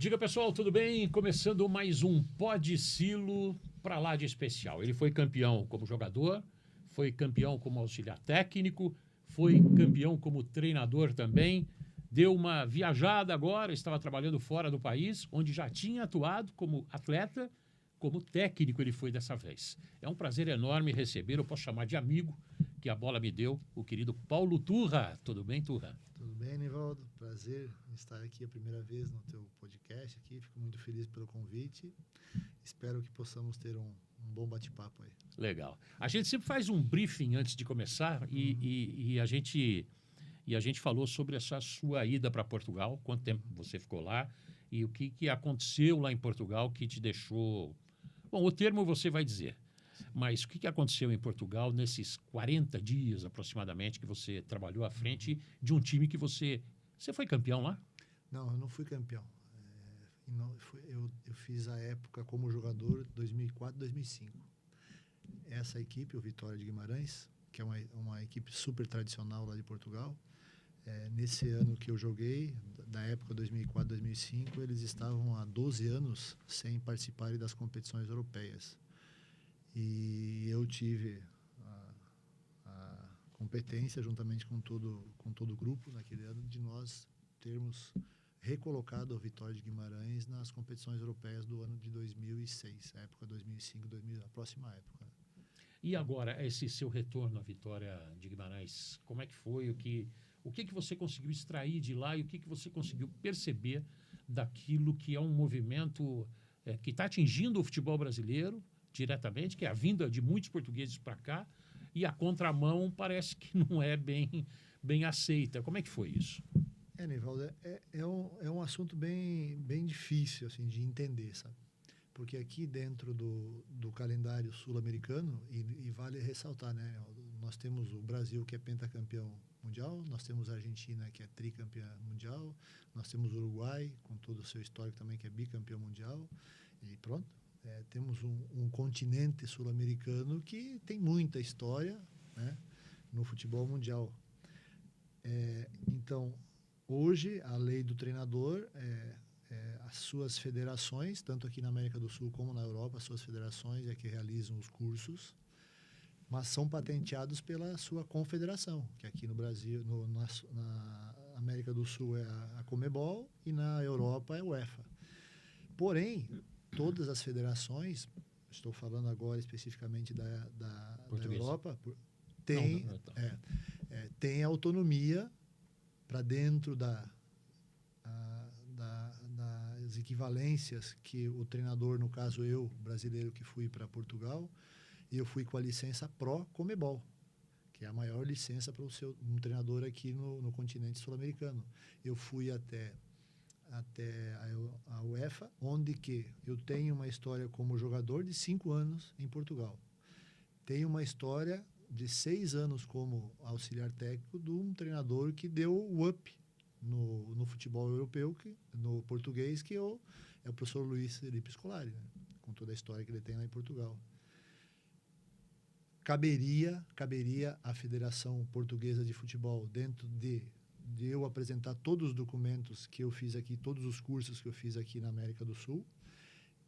Diga, pessoal, tudo bem? Começando mais um Pod Silo para lá de especial. Ele foi campeão como jogador, foi campeão como auxiliar técnico, foi campeão como treinador também. Deu uma viajada agora, estava trabalhando fora do país, onde já tinha atuado como atleta, como técnico ele foi dessa vez. É um prazer enorme receber, eu posso chamar de amigo, que a bola me deu, o querido Paulo Turra. Tudo bem, Turra? Tudo bem, Nivaldo? Prazer em estar aqui a primeira vez no teu podcast aqui. Fico muito feliz pelo convite. Espero que possamos ter um bom bate-papo aí. Legal. A gente sempre faz um briefing antes de começar e a gente falou sobre essa sua ida para Portugal, quanto tempo você ficou lá e o que aconteceu lá em Portugal que te deixou... Bom, o termo você vai dizer, mas o que aconteceu em Portugal nesses 40 dias aproximadamente que você trabalhou à frente de um time que você... Você foi campeão lá? Não, eu não fui campeão. Eu fiz a época como jogador 2004, 2005. Essa equipe, o Vitória de Guimarães, que é uma equipe super tradicional lá de Portugal, nesse ano que eu joguei, da época 2004, 2005, eles estavam há 12 anos sem participarem das competições europeias. E eu tive a competência, juntamente com todo o grupo, naquele ano, de nós termos recolocado a Vitória de Guimarães nas competições europeias do ano de 2006, a época 2005, 2000, a próxima época. E agora, esse seu retorno à Vitória de Guimarães, como é que foi? O que você conseguiu extrair de lá e o que você conseguiu perceber daquilo que é um movimento que está atingindo o futebol brasileiro diretamente, que é a vinda de muitos portugueses para cá, e a contramão parece que não é bem aceita. Como é que foi isso? Nivaldo, é um assunto bem difícil assim, de entender, sabe? Porque aqui dentro do calendário sul-americano, e vale ressaltar, né? Nós temos o Brasil, que é pentacampeão mundial, nós temos a Argentina, que é tricampeã mundial, nós temos o Uruguai, com todo o seu histórico também, que é bicampeão mundial, e pronto. Temos um continente sul-americano que tem muita história, né, no futebol mundial. Então, hoje, a lei do treinador as suas federações, tanto aqui na América do Sul como na Europa, as suas federações é que realizam os cursos, mas são patenteados pela sua confederação, que aqui no Brasil, na América do Sul é a Conmebol e na Europa é a UEFA. Porém, todas as federações, estou falando agora especificamente da Europa, tem autonomia para dentro das equivalências que o treinador, no caso eu, brasileiro que fui para Portugal, eu fui com a licença Pro Conmebol, que é a maior licença para um treinador aqui no continente sul-americano. Eu fui até a UEFA, onde que eu tenho uma história como jogador de 5 anos em Portugal. Tenho uma história de 6 anos como auxiliar técnico de um treinador que deu o up no futebol europeu, no português, que é o professor Luiz Felipe Scolari, né? Com toda a história que ele tem lá em Portugal. Caberia à Federação Portuguesa de Futebol, dentro de eu apresentar todos os documentos que eu fiz aqui, todos os cursos que eu fiz aqui na América do Sul,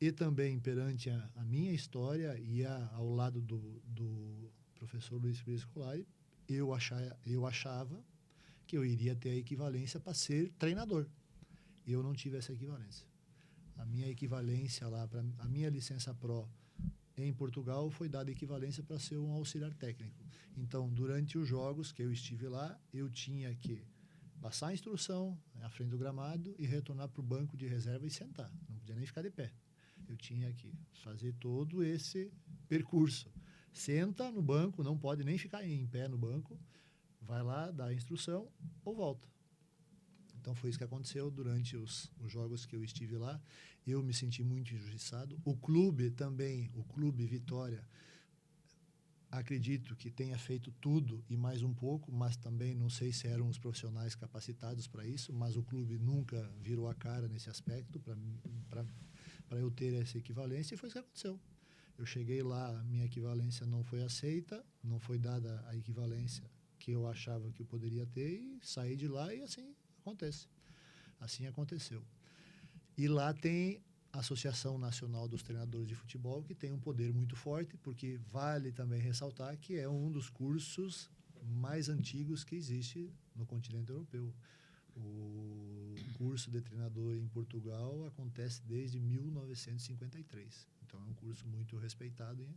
e também perante a minha história e ao lado do professor Luiz Felipe Scolari, eu achava que eu iria ter a equivalência para ser treinador. Eu não tive essa equivalência. A minha equivalência lá, a minha licença Pro em Portugal foi dada equivalência para ser um auxiliar técnico. Então, durante os jogos que eu estive lá, eu tinha que passar a instrução à frente do gramado e retornar para o banco de reserva e sentar. Não podia nem ficar de pé. Eu tinha que fazer todo esse percurso. Senta no banco, não pode nem ficar em pé no banco, vai lá, dá a instrução ou volta. Então foi isso que aconteceu durante os jogos que eu estive lá. Eu me senti muito injustiçado. O clube também, o Clube Vitória, acredito que tenha feito tudo e mais um pouco, mas também não sei se eram os profissionais capacitados para isso, mas o clube nunca virou a cara nesse aspecto para eu ter essa equivalência, e foi isso que aconteceu. Eu cheguei lá, minha equivalência não foi aceita, não foi dada a equivalência que eu achava que eu poderia ter, e saí de lá e assim acontece. Assim aconteceu. E lá tem a Associação Nacional dos Treinadores de Futebol, que tem um poder muito forte, porque vale também ressaltar que é um dos cursos mais antigos que existe no continente europeu. O curso de treinador em Portugal acontece desde 1953. Então, é um curso muito respeitado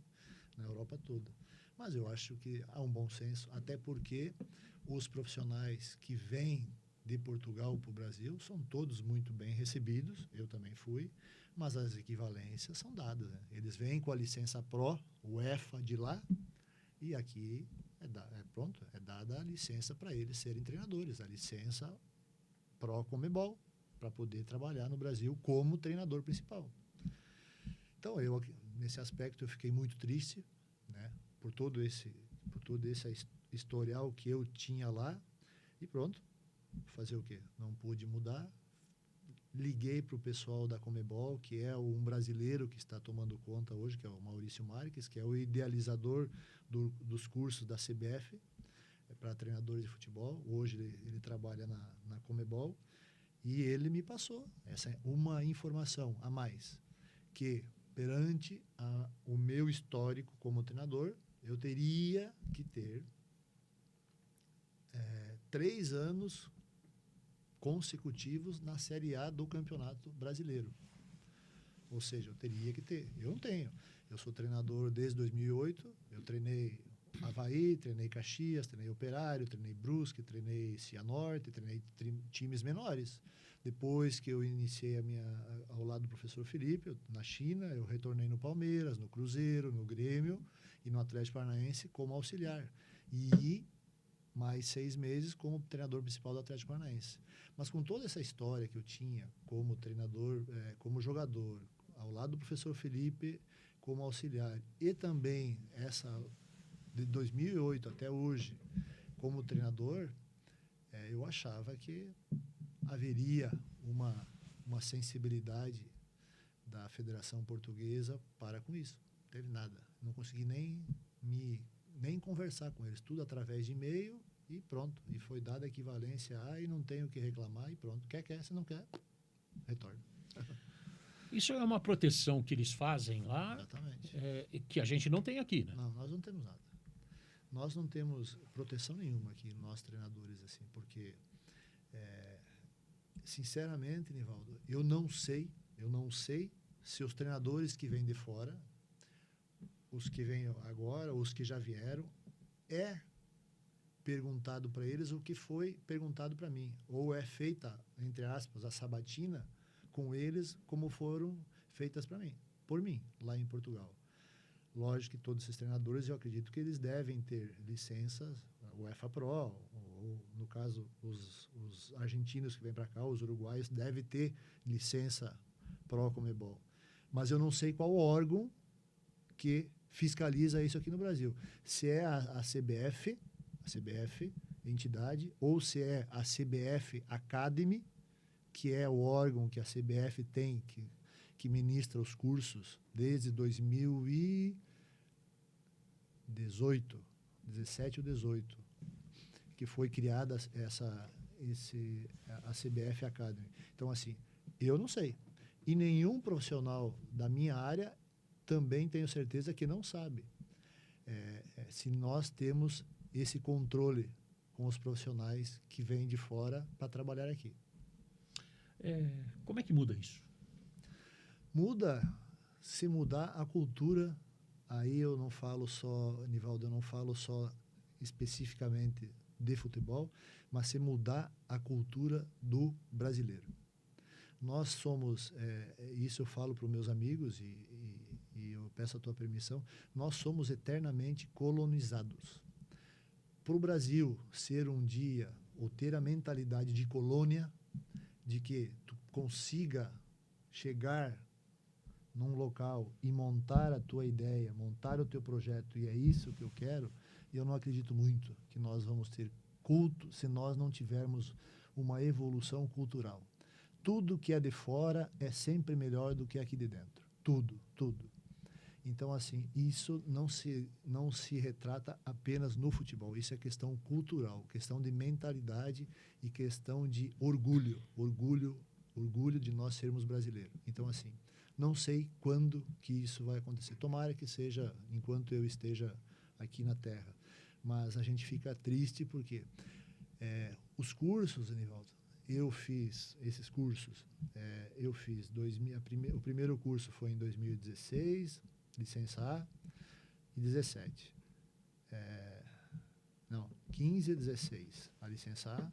na Europa toda. Mas eu acho que há um bom senso, até porque os profissionais que vêm de Portugal para o Brasil são todos muito bem recebidos, eu também fui, mas as equivalências são dadas, né? Eles vêm com a licença Pro, UEFA de lá, e aqui é dada a licença para eles serem treinadores, a licença Pro Conmebol, para poder trabalhar no Brasil como treinador principal. Então, nesse aspecto, eu fiquei muito triste, né, por todo esse historial que eu tinha lá, e pronto, fazer o quê? Não pude mudar. Liguei para o pessoal da Conmebol, que é um brasileiro que está tomando conta hoje, que é o Maurício Marques, que é o idealizador dos cursos da CBF, para treinadores de futebol. Hoje ele trabalha na Conmebol, e ele me passou uma informação a mais, que perante o meu histórico como treinador, eu teria que ter 3 anos consecutivos na Série A do Campeonato Brasileiro. Ou seja, eu teria que ter. Eu não tenho. Eu sou treinador desde 2008, eu treinei Avaí, treinei Caxias, treinei Operário, treinei Brusque, treinei Cianorte, treinei times menores. Depois que eu iniciei ao lado do professor Felipe, na China, eu retornei no Palmeiras, no Cruzeiro, no Grêmio e no Atlético Paranaense como auxiliar. E mais 6 meses como treinador principal do Atlético Paranaense. Mas com toda essa história que eu tinha como treinador, como jogador, ao lado do professor Felipe como auxiliar, e também essa de 2008 até hoje como treinador, eu achava que haveria uma sensibilidade da Federação Portuguesa para com isso. Não teve nada. Não consegui nem conversar com eles, tudo através de e-mail e pronto. E foi dada a equivalência e não tenho o que reclamar e pronto. Quer, se não quer, retorna. Isso é uma proteção que eles fazem lá, Exatamente. Que a gente não tem aqui, né? Não, nós não temos nada. Nós não temos proteção nenhuma aqui, nós treinadores, assim, porque, sinceramente, Nivaldo, eu não sei se os treinadores que vêm de fora, os que vêm agora, os que já vieram, perguntado para eles o que foi perguntado para mim. Ou é feita, entre aspas, a sabatina com eles como foram feitas por mim, lá em Portugal. Lógico que todos esses treinadores, eu acredito que eles devem ter licenças, UEFA Pro, ou no caso, os argentinos que vêm para cá, os uruguaios, devem ter licença Pro Conmebol. Mas eu não sei qual órgão que fiscaliza isso aqui no Brasil. Se é a CBF, entidade, ou se é a CBF Academy, que é o órgão que a CBF tem, que ministra os cursos desde 2018, 17 ou 18, que foi criada a CBF Academy. Então, assim, eu não sei. E nenhum profissional da minha área também tenho certeza que não sabe se nós temos esse controle com os profissionais que vêm de fora para trabalhar aqui. Como é que muda isso? Se mudar a cultura, aí eu não falo só, Nivaldo, eu não falo só especificamente de futebol, mas se mudar a cultura do brasileiro. Nós somos, isso eu falo para os meus amigos e eu peço a tua permissão, nós somos eternamente colonizados. Para o Brasil ser um dia, ou ter a mentalidade de colônia, de que tu consiga chegar num local e montar a tua ideia, montar o teu projeto, e é isso que eu quero, eu não acredito muito que nós vamos ter culto se nós não tivermos uma evolução cultural. Tudo que é de fora é sempre melhor do que aqui de dentro. Tudo. Então, assim, isso não se retrata apenas no futebol. Isso é questão cultural, questão de mentalidade e questão de orgulho orgulho de nós sermos brasileiros. Então, assim, não sei quando que isso vai acontecer. Tomara que seja enquanto eu esteja aqui na Terra. Mas a gente fica triste porque os cursos, Anivaldo, eu fiz esses cursos. Eu fiz o primeiro curso foi em 2016, licença A, e 17. 15 e 16 a licença A,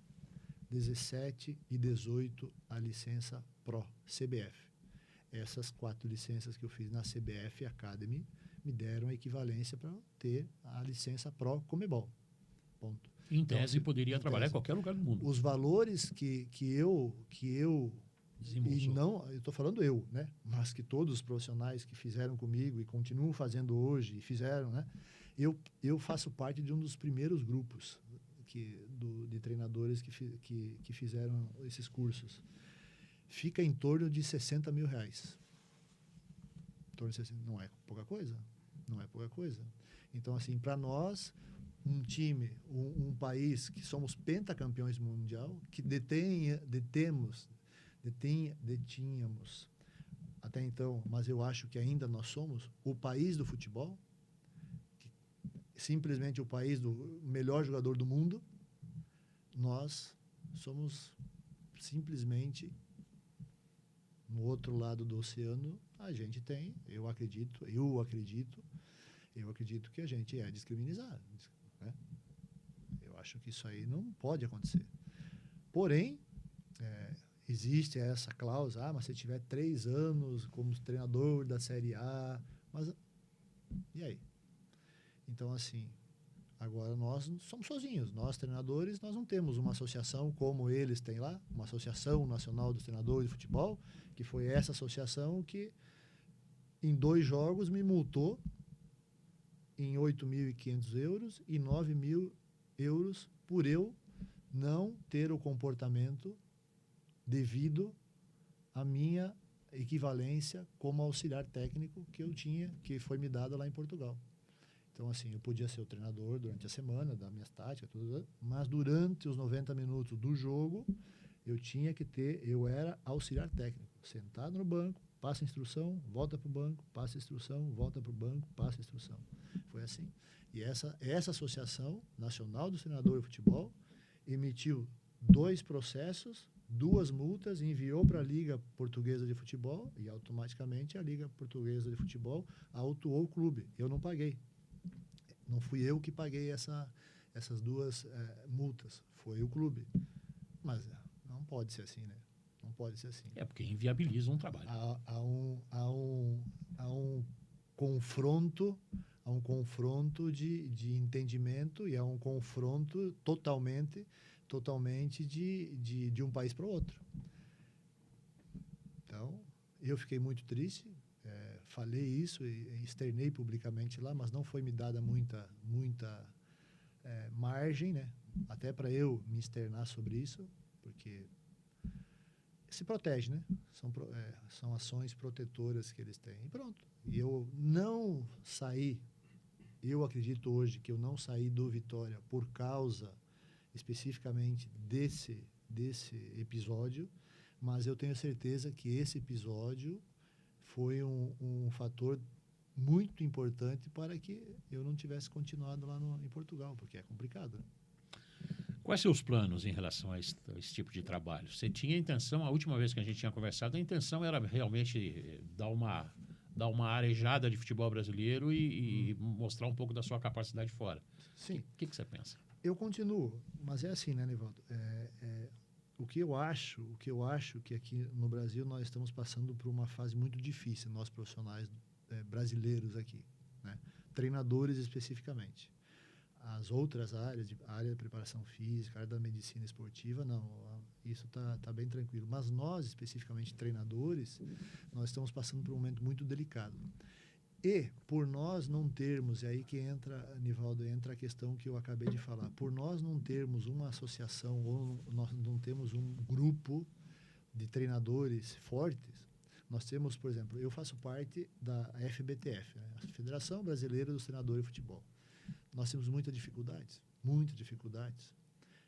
17 e 18 a licença Pro, CBF. Essas 4 licenças que eu fiz na CBF Academy me deram a equivalência para ter a licença Pro Comebol. Ponto. Em tese, poderia trabalhar em qualquer lugar do mundo. Os valores que eu Desembolsou. e não, eu estou falando eu, né? Mas que todos os profissionais que fizeram comigo e continuam fazendo hoje e fizeram, né? Eu faço parte de um dos primeiros grupos de treinadores que fizeram esses cursos. Fica em torno de R$60 mil. Em torno de 60, não é pouca coisa? Não é pouca coisa. Então, assim, para nós, um time, um país que somos pentacampeões mundial, que detínhamos até então, mas eu acho que ainda nós somos o país do futebol, simplesmente o país do melhor jogador do mundo, nós somos simplesmente no outro lado do oceano. A gente tem, eu acredito que a gente é discriminado, né? Eu acho que isso aí não pode acontecer. Porém, existe essa cláusula, mas se tiver 3 anos como treinador da Série A, mas e aí? Então, assim, agora nós somos sozinhos. Nós, treinadores, nós não temos uma associação como eles têm lá, uma Associação Nacional dos Treinadores de Futebol, que foi essa associação que, em 2 jogos, me multou em €8.500 e €9.000 por eu não ter o comportamento devido à minha equivalência como auxiliar técnico que eu tinha, que foi me dada lá em Portugal. Então, assim, eu podia ser o treinador durante a semana, dar minhas táticas, tudo, mas durante os 90 minutos do jogo, eu era auxiliar técnico, sentado no banco, passa a instrução, volta para o banco, passa a instrução, volta para o banco, passa a instrução. Foi assim. E essa Associação Nacional dos Treinadores de Futebol emitiu 2 processos, 2 multas, enviou para a Liga Portuguesa de Futebol e automaticamente a Liga Portuguesa de Futebol autuou o clube. Eu não paguei. Não fui eu que paguei essas 2 multas, foi o clube. Mas não pode ser assim, né? Não pode ser assim. Porque inviabiliza um trabalho. Há um confronto, de entendimento e há um confronto totalmente de um país para o outro. Então, eu fiquei muito triste. Falei isso e externei publicamente lá, mas não foi me dada muita margem, né? Até para eu me externar sobre isso, porque se protege, né? São ações protetoras que eles têm. E pronto. E eu não saí, eu acredito hoje que eu não saí do Vitória por causa especificamente desse episódio, mas eu tenho certeza que esse episódio foi um fator muito importante para que eu não tivesse continuado lá em Portugal, porque é complicado, né? Quais seus planos em relação a esse tipo de trabalho? Você tinha a intenção, a última vez que a gente tinha conversado, a intenção era realmente dar uma arejada de futebol brasileiro e mostrar um pouco da sua capacidade fora. Sim. O que você pensa? Eu continuo, mas é assim, né, Nivaldo? O que eu acho que aqui no Brasil nós estamos passando por uma fase muito difícil, nós profissionais brasileiros aqui, né? Treinadores especificamente. As outras áreas, a área da preparação física, a área da medicina esportiva, não, isso tá bem tranquilo. Mas nós, especificamente treinadores, nós estamos passando por um momento muito delicado. E por nós não termos, e aí que entra, Nivaldo, entra a questão que eu acabei de falar, por nós não termos uma associação ou nós não temos um grupo de treinadores fortes, nós temos, por exemplo, eu faço parte da FBTF, né, a Federação Brasileira dos Treinadores de Futebol. Nós temos muitas dificuldades.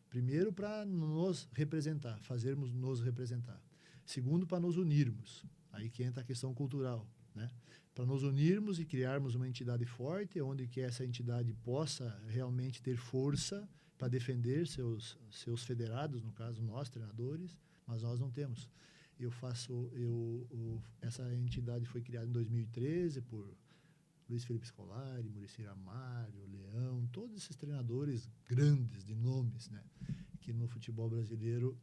Primeiro, para nos representar, fazermos nos representar. Segundo, para nos unirmos. Aí que entra a questão cultural, né? Para nos unirmos e criarmos uma entidade forte, onde que essa entidade possa realmente ter força para defender seus federados, no caso nós, treinadores, mas nós não temos. Essa entidade foi criada em 2013 por Luiz Felipe Scolari, Muricy Ramalho, Leão, todos esses treinadores grandes, de nomes, né? Que no futebol brasileiro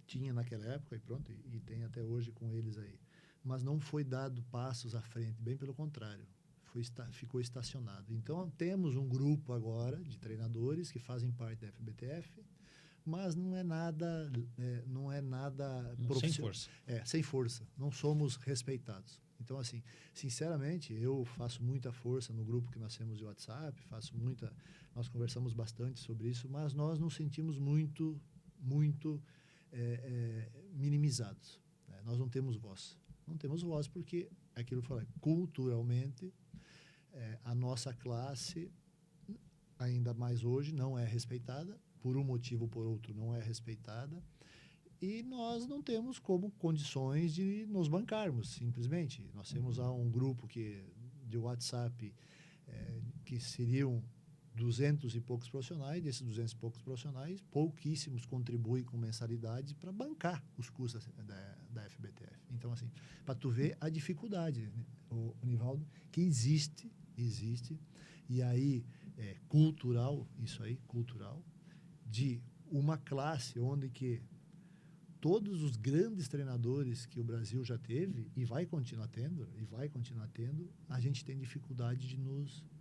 tinha naquela época e pronto, e tem até hoje com eles aí. Mas não foi dado passos à frente, bem pelo contrário, ficou estacionado. Então, temos um grupo agora de treinadores que fazem parte da FBTF, mas não é nada Sem força. sem força. Não somos respeitados. Então, assim, sinceramente, eu faço muita força no grupo que nós temos de WhatsApp, nós conversamos bastante sobre isso, mas nós nos sentimos muito minimizados, né? Nós não temos voz. Não temos voz porque, aquilo que eu falei, culturalmente, a nossa classe, ainda mais hoje, não é respeitada, por um motivo ou por outro, não é respeitada, e nós não temos como condições de nos bancarmos, simplesmente. Nós temos um grupo de WhatsApp que seriam 200 e poucos profissionais. Desses 200 e poucos profissionais, pouquíssimos contribuem com mensalidades para bancar os custos da FBTF. Então, assim, para tu ver a dificuldade, né, o Nivaldo, que existe, e aí cultural, de uma classe onde que todos os grandes treinadores que o Brasil já teve e vai continuar tendo, a gente tem dificuldade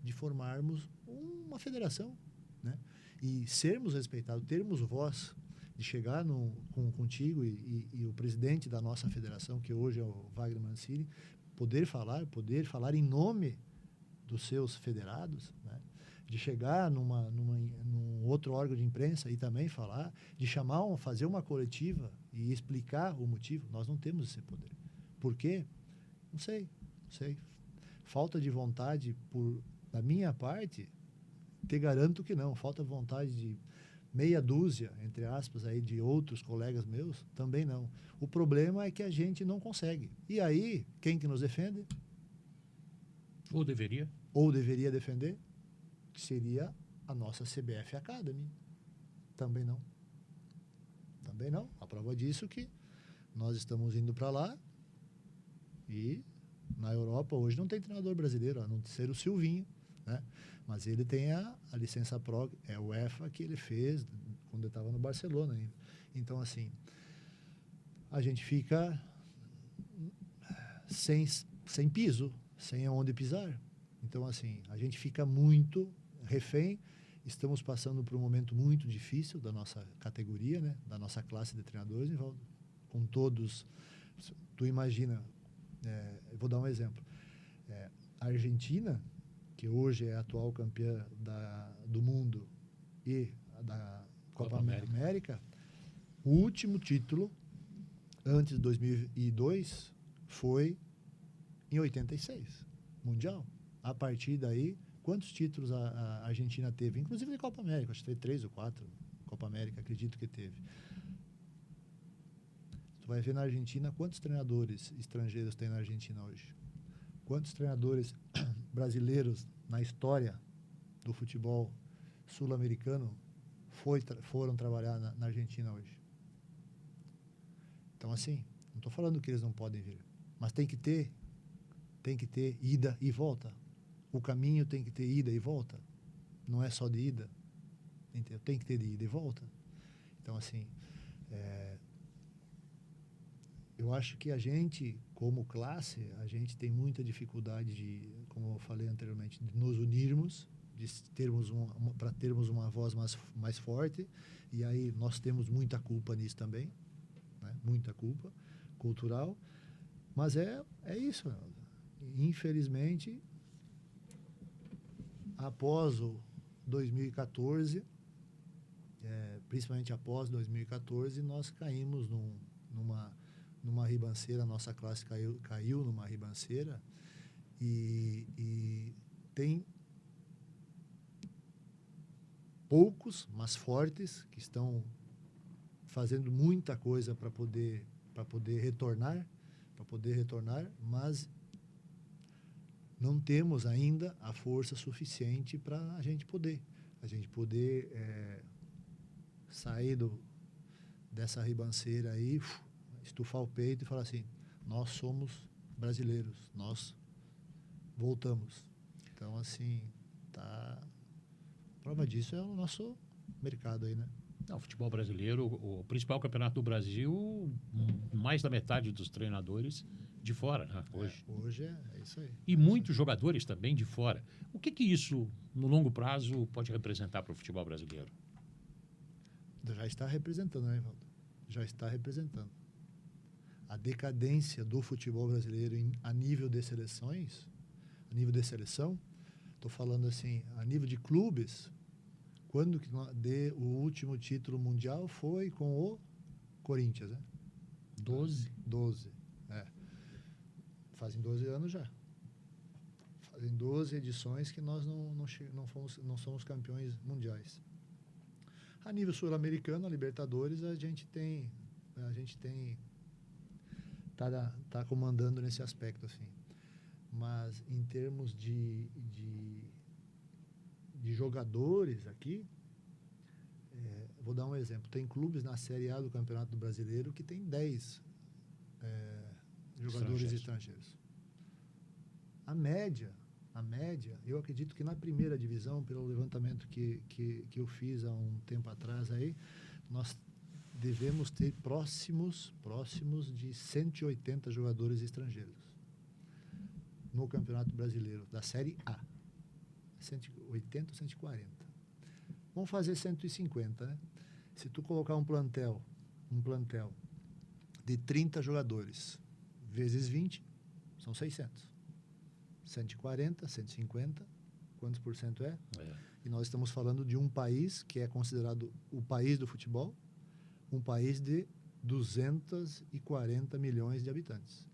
de formarmos uma federação, né? E sermos respeitados, termos voz, de chegar contigo e o presidente da nossa federação, que hoje é o Wagner Mancini, poder falar em nome dos seus federados, né? De chegar num outro órgão de imprensa e também falar, de fazer uma coletiva e explicar o motivo. Nós não temos esse poder. Por quê? Não sei. Falta de vontade da minha parte, te garanto que não. Falta vontade de meia dúzia, entre aspas, aí, de outros colegas meus, também não. O problema é que a gente não consegue. E aí, quem que nos defende? Ou deveria? Ou deveria defender? Que seria a nossa CBF Academy. Também não. A prova disso que nós estamos indo para lá e na Europa hoje não tem treinador brasileiro, a não ser o Silvinho, né? Mas ele tem a licença Pro, é o UEFA que ele fez quando ele estava no Barcelona ainda. Então, assim, a gente fica sem piso, sem aonde pisar. Então, assim, a gente fica muito refém. Estamos passando por um momento muito difícil da nossa categoria, né? Da nossa classe de treinadores, Nivaldo. Com todos, tu imagina, eu vou dar um exemplo. A Argentina, que hoje é a atual campeã do mundo e da Copa América, o último título, antes de 2002, foi em 86, Mundial. A partir daí, quantos títulos a Argentina teve? Inclusive de Copa América, acho que teve 3 ou 4 Copa América, acredito que teve. Tu vai ver na Argentina quantos treinadores estrangeiros tem na Argentina hoje. Quantos treinadores brasileiros na história do futebol sul-americano foram trabalhar na Argentina hoje. Então, assim, não estou falando que eles não podem vir, mas tem que ter ida e volta. O caminho tem que ter ida e volta. Não é só de ida. Entendeu? Tem que ter de ida e volta. Então, assim, eu acho que a gente, como classe, a gente tem muita dificuldade de, como eu falei anteriormente, de nos unirmos, para termos uma voz mais forte. E aí nós temos muita culpa nisso também, né? Muita culpa cultural. Mas é isso. Infelizmente, após o 2014, principalmente após 2014, nós caímos numa ribanceira, a nossa classe caiu numa ribanceira e tem poucos, mas fortes, que estão fazendo muita coisa para poder poder retornar, mas não temos ainda a força suficiente para a gente poder sair dessa ribanceira aí, estufar o peito e falar assim, nós somos brasileiros, nós voltamos. Então, assim, prova disso é o nosso mercado aí, né? Não, o futebol brasileiro, o principal campeonato do Brasil, mais da metade dos treinadores de fora, né? Hoje. Hoje é isso aí. E muitos jogadores também de fora. O que isso, no longo prazo, pode representar para o futebol brasileiro? Já está representando, né, Evaldo? Já está representando. A decadência do futebol brasileiro a nível de seleções, a nível de seleção, estou falando assim, a nível de clubes, quando que o último título mundial foi com o Corinthians, né? 12. Fazem 12 anos já. Fazem 12 edições que nós não somos campeões mundiais. A nível sul-americano, a Libertadores, a gente tá comandando nesse aspecto, assim. Mas em termos de jogadores aqui, vou dar um exemplo. Tem clubes na Série A do Campeonato Brasileiro que tem 10 jogadores estrangeiros. A média, eu acredito que na primeira divisão, pelo levantamento que eu fiz há um tempo atrás aí, nós devemos ter próximos de 180 jogadores estrangeiros no Campeonato Brasileiro, da Série A. 180 ou 140. Vamos fazer 150, né? Se tu colocar um plantel de 30 jogadores, vezes 20, são 600. 140, 150, quantos por cento é? E nós estamos falando de um país que é considerado o país do futebol, um país de 240 milhões de habitantes.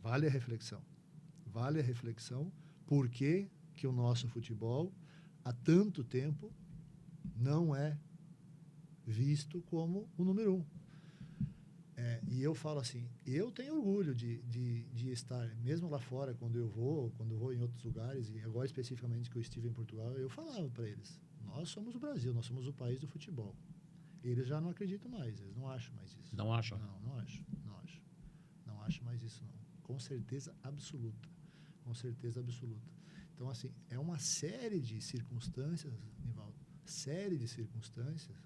Vale a reflexão. Por que o nosso futebol, há tanto tempo, não é visto como o número 1. E eu falo assim, eu tenho orgulho de estar, mesmo lá fora, quando eu vou em outros lugares, e agora especificamente que eu estive em Portugal, eu falava para eles, nós somos o Brasil, nós somos o país do futebol. Eles já não acreditam mais, eles não acham mais isso. Não acham? Não acho. Não acho mais isso, não. Com certeza absoluta. Então, assim, é uma série de circunstâncias, Nivaldo, série de circunstâncias.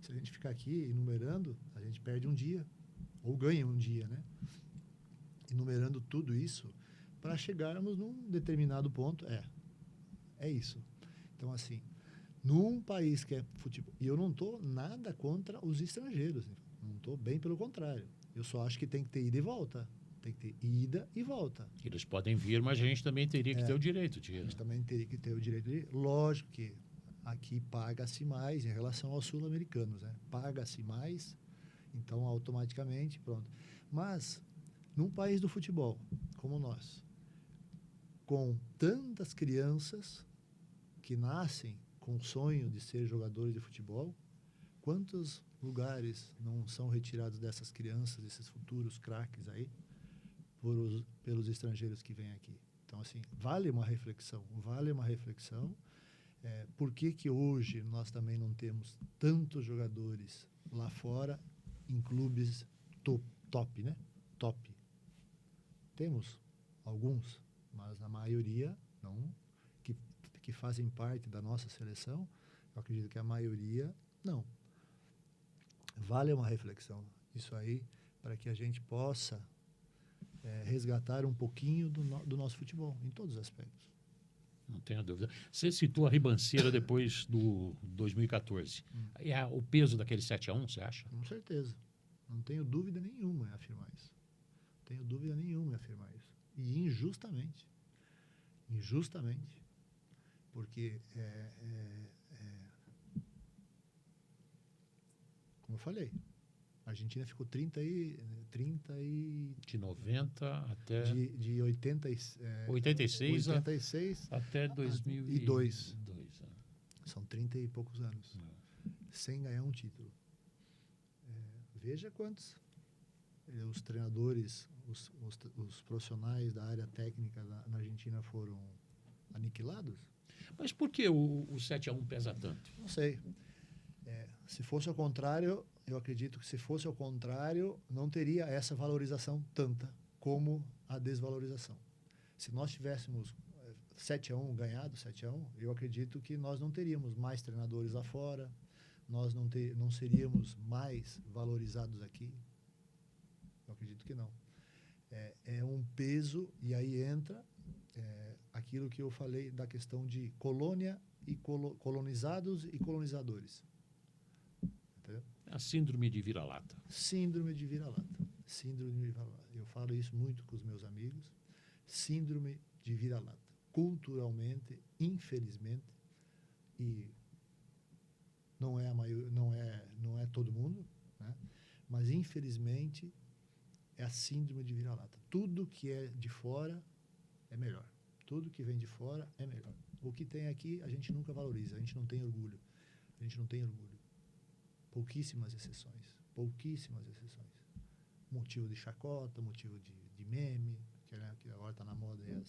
Se a gente ficar aqui enumerando, a gente perde um dia, ou ganha um dia, né? Enumerando tudo isso, para chegarmos num determinado ponto, é isso. Então, assim, num país que é futebol, e eu não estou nada contra os estrangeiros, não estou, bem pelo contrário. Eu só acho que tem que ter ida e volta. Tem que ter ida e volta. Eles podem vir, mas a gente também teria que ter o direito de ir. A gente também teria que ter o direito de ir. Lógico que aqui paga-se mais em relação aos sul-americanos, né? Paga-se mais, então automaticamente, pronto. Mas, num país do futebol, como nós, com tantas crianças que nascem com o sonho de ser jogadores de futebol, quantos lugares não são retirados dessas crianças, desses futuros craques aí, pelos estrangeiros que vêm aqui? Então, assim, vale uma reflexão. Por que hoje nós também não temos tantos jogadores lá fora em clubes top, né? Top. Temos alguns, mas a maioria não, que fazem parte da nossa seleção, eu acredito que a maioria não. Vale uma reflexão. Isso aí, para que a gente possa resgatar um pouquinho do nosso futebol, em todos os aspectos. Não tenha dúvida. Você citou a ribanceira depois do 2014. O peso daquele 7-1, você acha? Com certeza. Não tenho dúvida nenhuma em afirmar isso. E injustamente. Porque, como eu falei, a Argentina ficou 30 e... De 90 até... De 86 até 2002. São 30 e poucos anos. Sem ganhar um título. Veja quantos os treinadores, os profissionais da área técnica na Argentina foram aniquilados. Mas por que o 7-1 pesa tanto? Não sei. Se fosse ao contrário, eu acredito que se fosse ao contrário, não teria essa valorização tanta como a desvalorização. Se nós tivéssemos 7-1 ganhado, 7-1, eu acredito que nós não teríamos mais treinadores lá fora, nós não seríamos mais valorizados aqui. Eu acredito que não. É um peso, e aí entra aquilo que eu falei da questão de colônia e colonizados e colonizadores. Entendeu? A síndrome de vira-lata. Síndrome de vira-lata. Síndrome de vira-lata. Eu falo isso muito com os meus amigos. Síndrome de vira-lata. Culturalmente, infelizmente, e não é todo mundo, né? Mas infelizmente é a síndrome de vira-lata. Tudo que é de fora é melhor. Tudo que vem de fora é melhor. O que tem aqui a gente nunca valoriza, a gente não tem orgulho. A gente não tem orgulho. Pouquíssimas exceções. Pouquíssimas exceções. Motivo de chacota, motivo de meme, que agora está na moda aí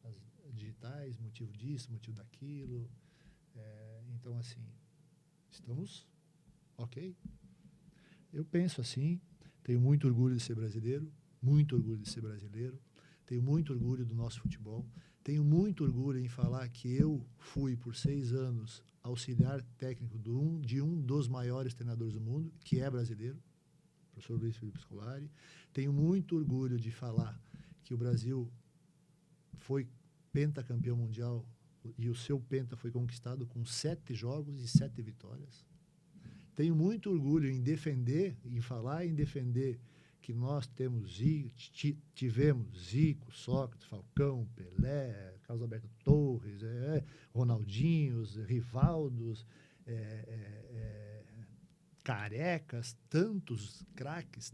as digitais, motivo disso, motivo daquilo. Então, assim, estamos ok. Eu penso assim, tenho muito orgulho de ser brasileiro, muito orgulho de ser brasileiro, tenho muito orgulho do nosso futebol, tenho muito orgulho em falar que eu fui, por 6 anos, auxiliar técnico de um dos maiores treinadores do mundo, que é brasileiro, o professor Luiz Felipe Scolari. Tenho muito orgulho de falar que o Brasil foi pentacampeão mundial e o seu penta foi conquistado com 7 jogos e 7 vitórias. Tenho muito orgulho em defender, em falar em defender que nós tivemos Zico, Sócrates, Falcão, Pelé, Carlos Alberto Torres, Ronaldinhos, Rivaldos, Carecas, tantos craques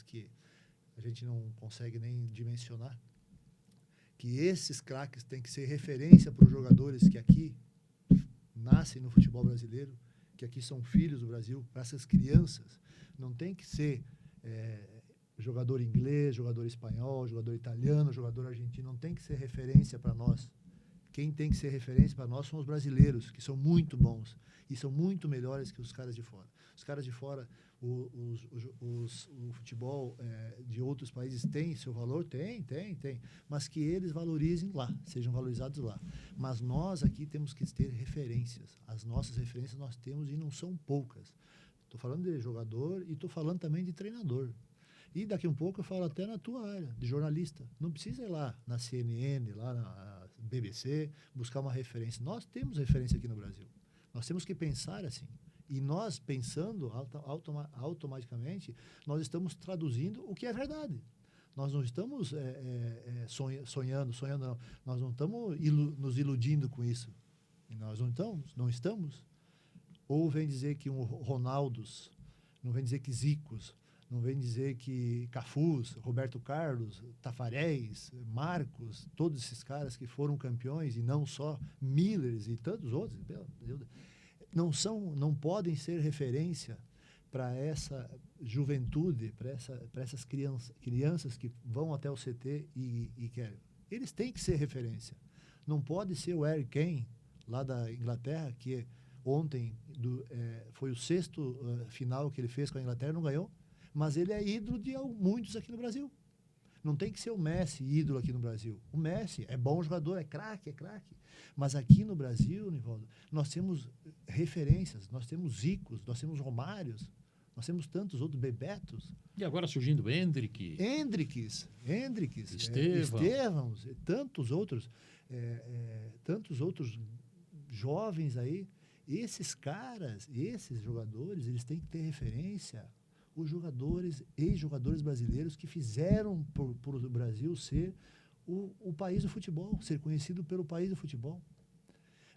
que a gente não consegue nem dimensionar. Que esses craques têm que ser referência para os jogadores que aqui nascem no futebol brasileiro, que aqui são filhos do Brasil, para essas crianças. Não tem que ser jogador inglês, jogador espanhol, jogador italiano, jogador argentino, não tem que ser referência para nós. Quem tem que ser referência para nós são os brasileiros, que são muito bons e são muito melhores que os caras de fora. Os caras de fora, o futebol de outros países tem seu valor? Tem, mas que eles valorizem lá, sejam valorizados lá. Mas nós aqui temos que ter referências. As nossas referências nós temos e não são poucas. Estou falando de jogador e estou falando também de treinador. E daqui um pouco eu falo até na tua área, de jornalista. Não precisa ir lá na CNN, lá na BBC, buscar uma referência. Nós temos referência aqui no Brasil. Nós temos que pensar assim. E nós, pensando automaticamente, nós estamos traduzindo o que é verdade. Nós não estamos sonhando não. Nós não estamos nos iludindo com isso. E nós não estamos. Ou vem dizer que Ronaldos, não vem dizer que Zicos, não vem dizer que Cafus, Roberto Carlos, Tafarés, Marcos, todos esses caras que foram campeões, e não só Millers e tantos outros, não podem ser referência para essa juventude, para essas crianças que vão até o CT e querem. Eles têm que ser referência. Não pode ser o Harry Kane, lá da Inglaterra, que ontem foi o 6º final que ele fez com a Inglaterra, não ganhou, mas ele é ídolo de muitos aqui no Brasil. Não tem que ser o Messi ídolo aqui no Brasil. O Messi é bom jogador, é craque. Mas aqui no Brasil, Nivaldo, nós temos referências, nós temos Zicos, nós temos Romários, nós temos tantos outros, Bebetos. E agora surgindo Hendriques, Estevão, tantos outros jovens aí. Esses caras, esses jogadores, eles têm que ter referência. Os jogadores, ex-jogadores brasileiros que fizeram por o Brasil ser o país do futebol, ser conhecido pelo país do futebol.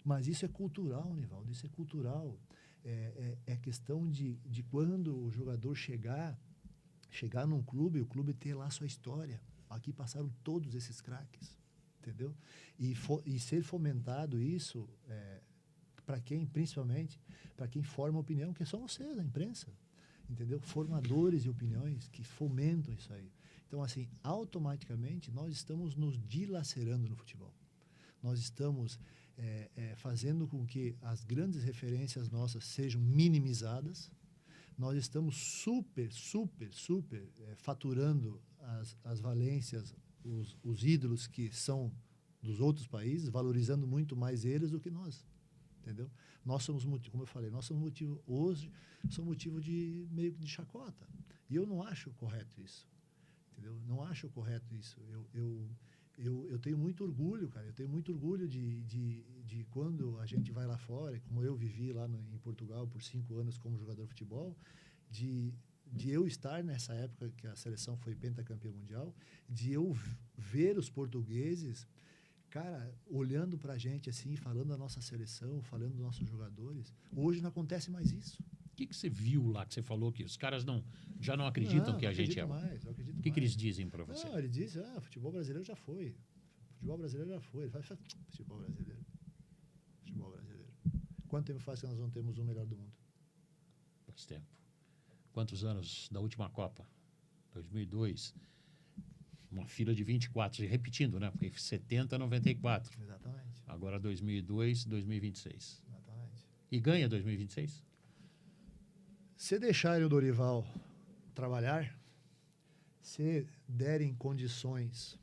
Mas isso é cultural, Nivaldo, isso é cultural. É questão de quando o jogador chegar num clube, o clube ter lá sua história. Aqui passaram todos esses craques, entendeu? E ser fomentado isso, principalmente para quem forma opinião, que são vocês, a imprensa. entendeu? Formadores de opiniões que fomentam isso aí. Então, assim, automaticamente nós estamos nos dilacerando no futebol. Nós estamos fazendo com que as grandes referências nossas sejam minimizadas. Nós estamos super faturando as valências, os ídolos que são dos outros países, valorizando muito mais eles do que nós, entendeu? Nós somos motivo, como eu falei, nós somos motivo hoje, somos motivo de meio que de chacota. E eu não acho correto isso, entendeu? Não acho correto isso. Eu tenho muito orgulho, cara. Eu tenho muito orgulho de quando a gente vai lá fora, como eu vivi lá em Portugal por 5 anos como jogador de futebol, de eu estar nessa época que a seleção foi pentacampeã mundial, de eu ver os portugueses, cara, olhando pra gente assim, falando da nossa seleção, falando dos nossos jogadores. Hoje não acontece mais isso. O que você viu lá que você falou que os caras já não acreditam que a gente é? Mais, o que eles dizem para você? Não, ele diz, futebol brasileiro já foi. Futebol brasileiro já foi. Ele fala, futebol brasileiro. Futebol brasileiro. Quanto tempo faz que nós não temos o melhor do mundo? Faz tempo. Quantos anos da última Copa? 2002. Uma fila de 24. Repetindo, né? Porque 70, 94. Exatamente. Agora 2002, 2026. Exatamente. E ganha 2026? Se deixarem o Dorival trabalhar, se derem condições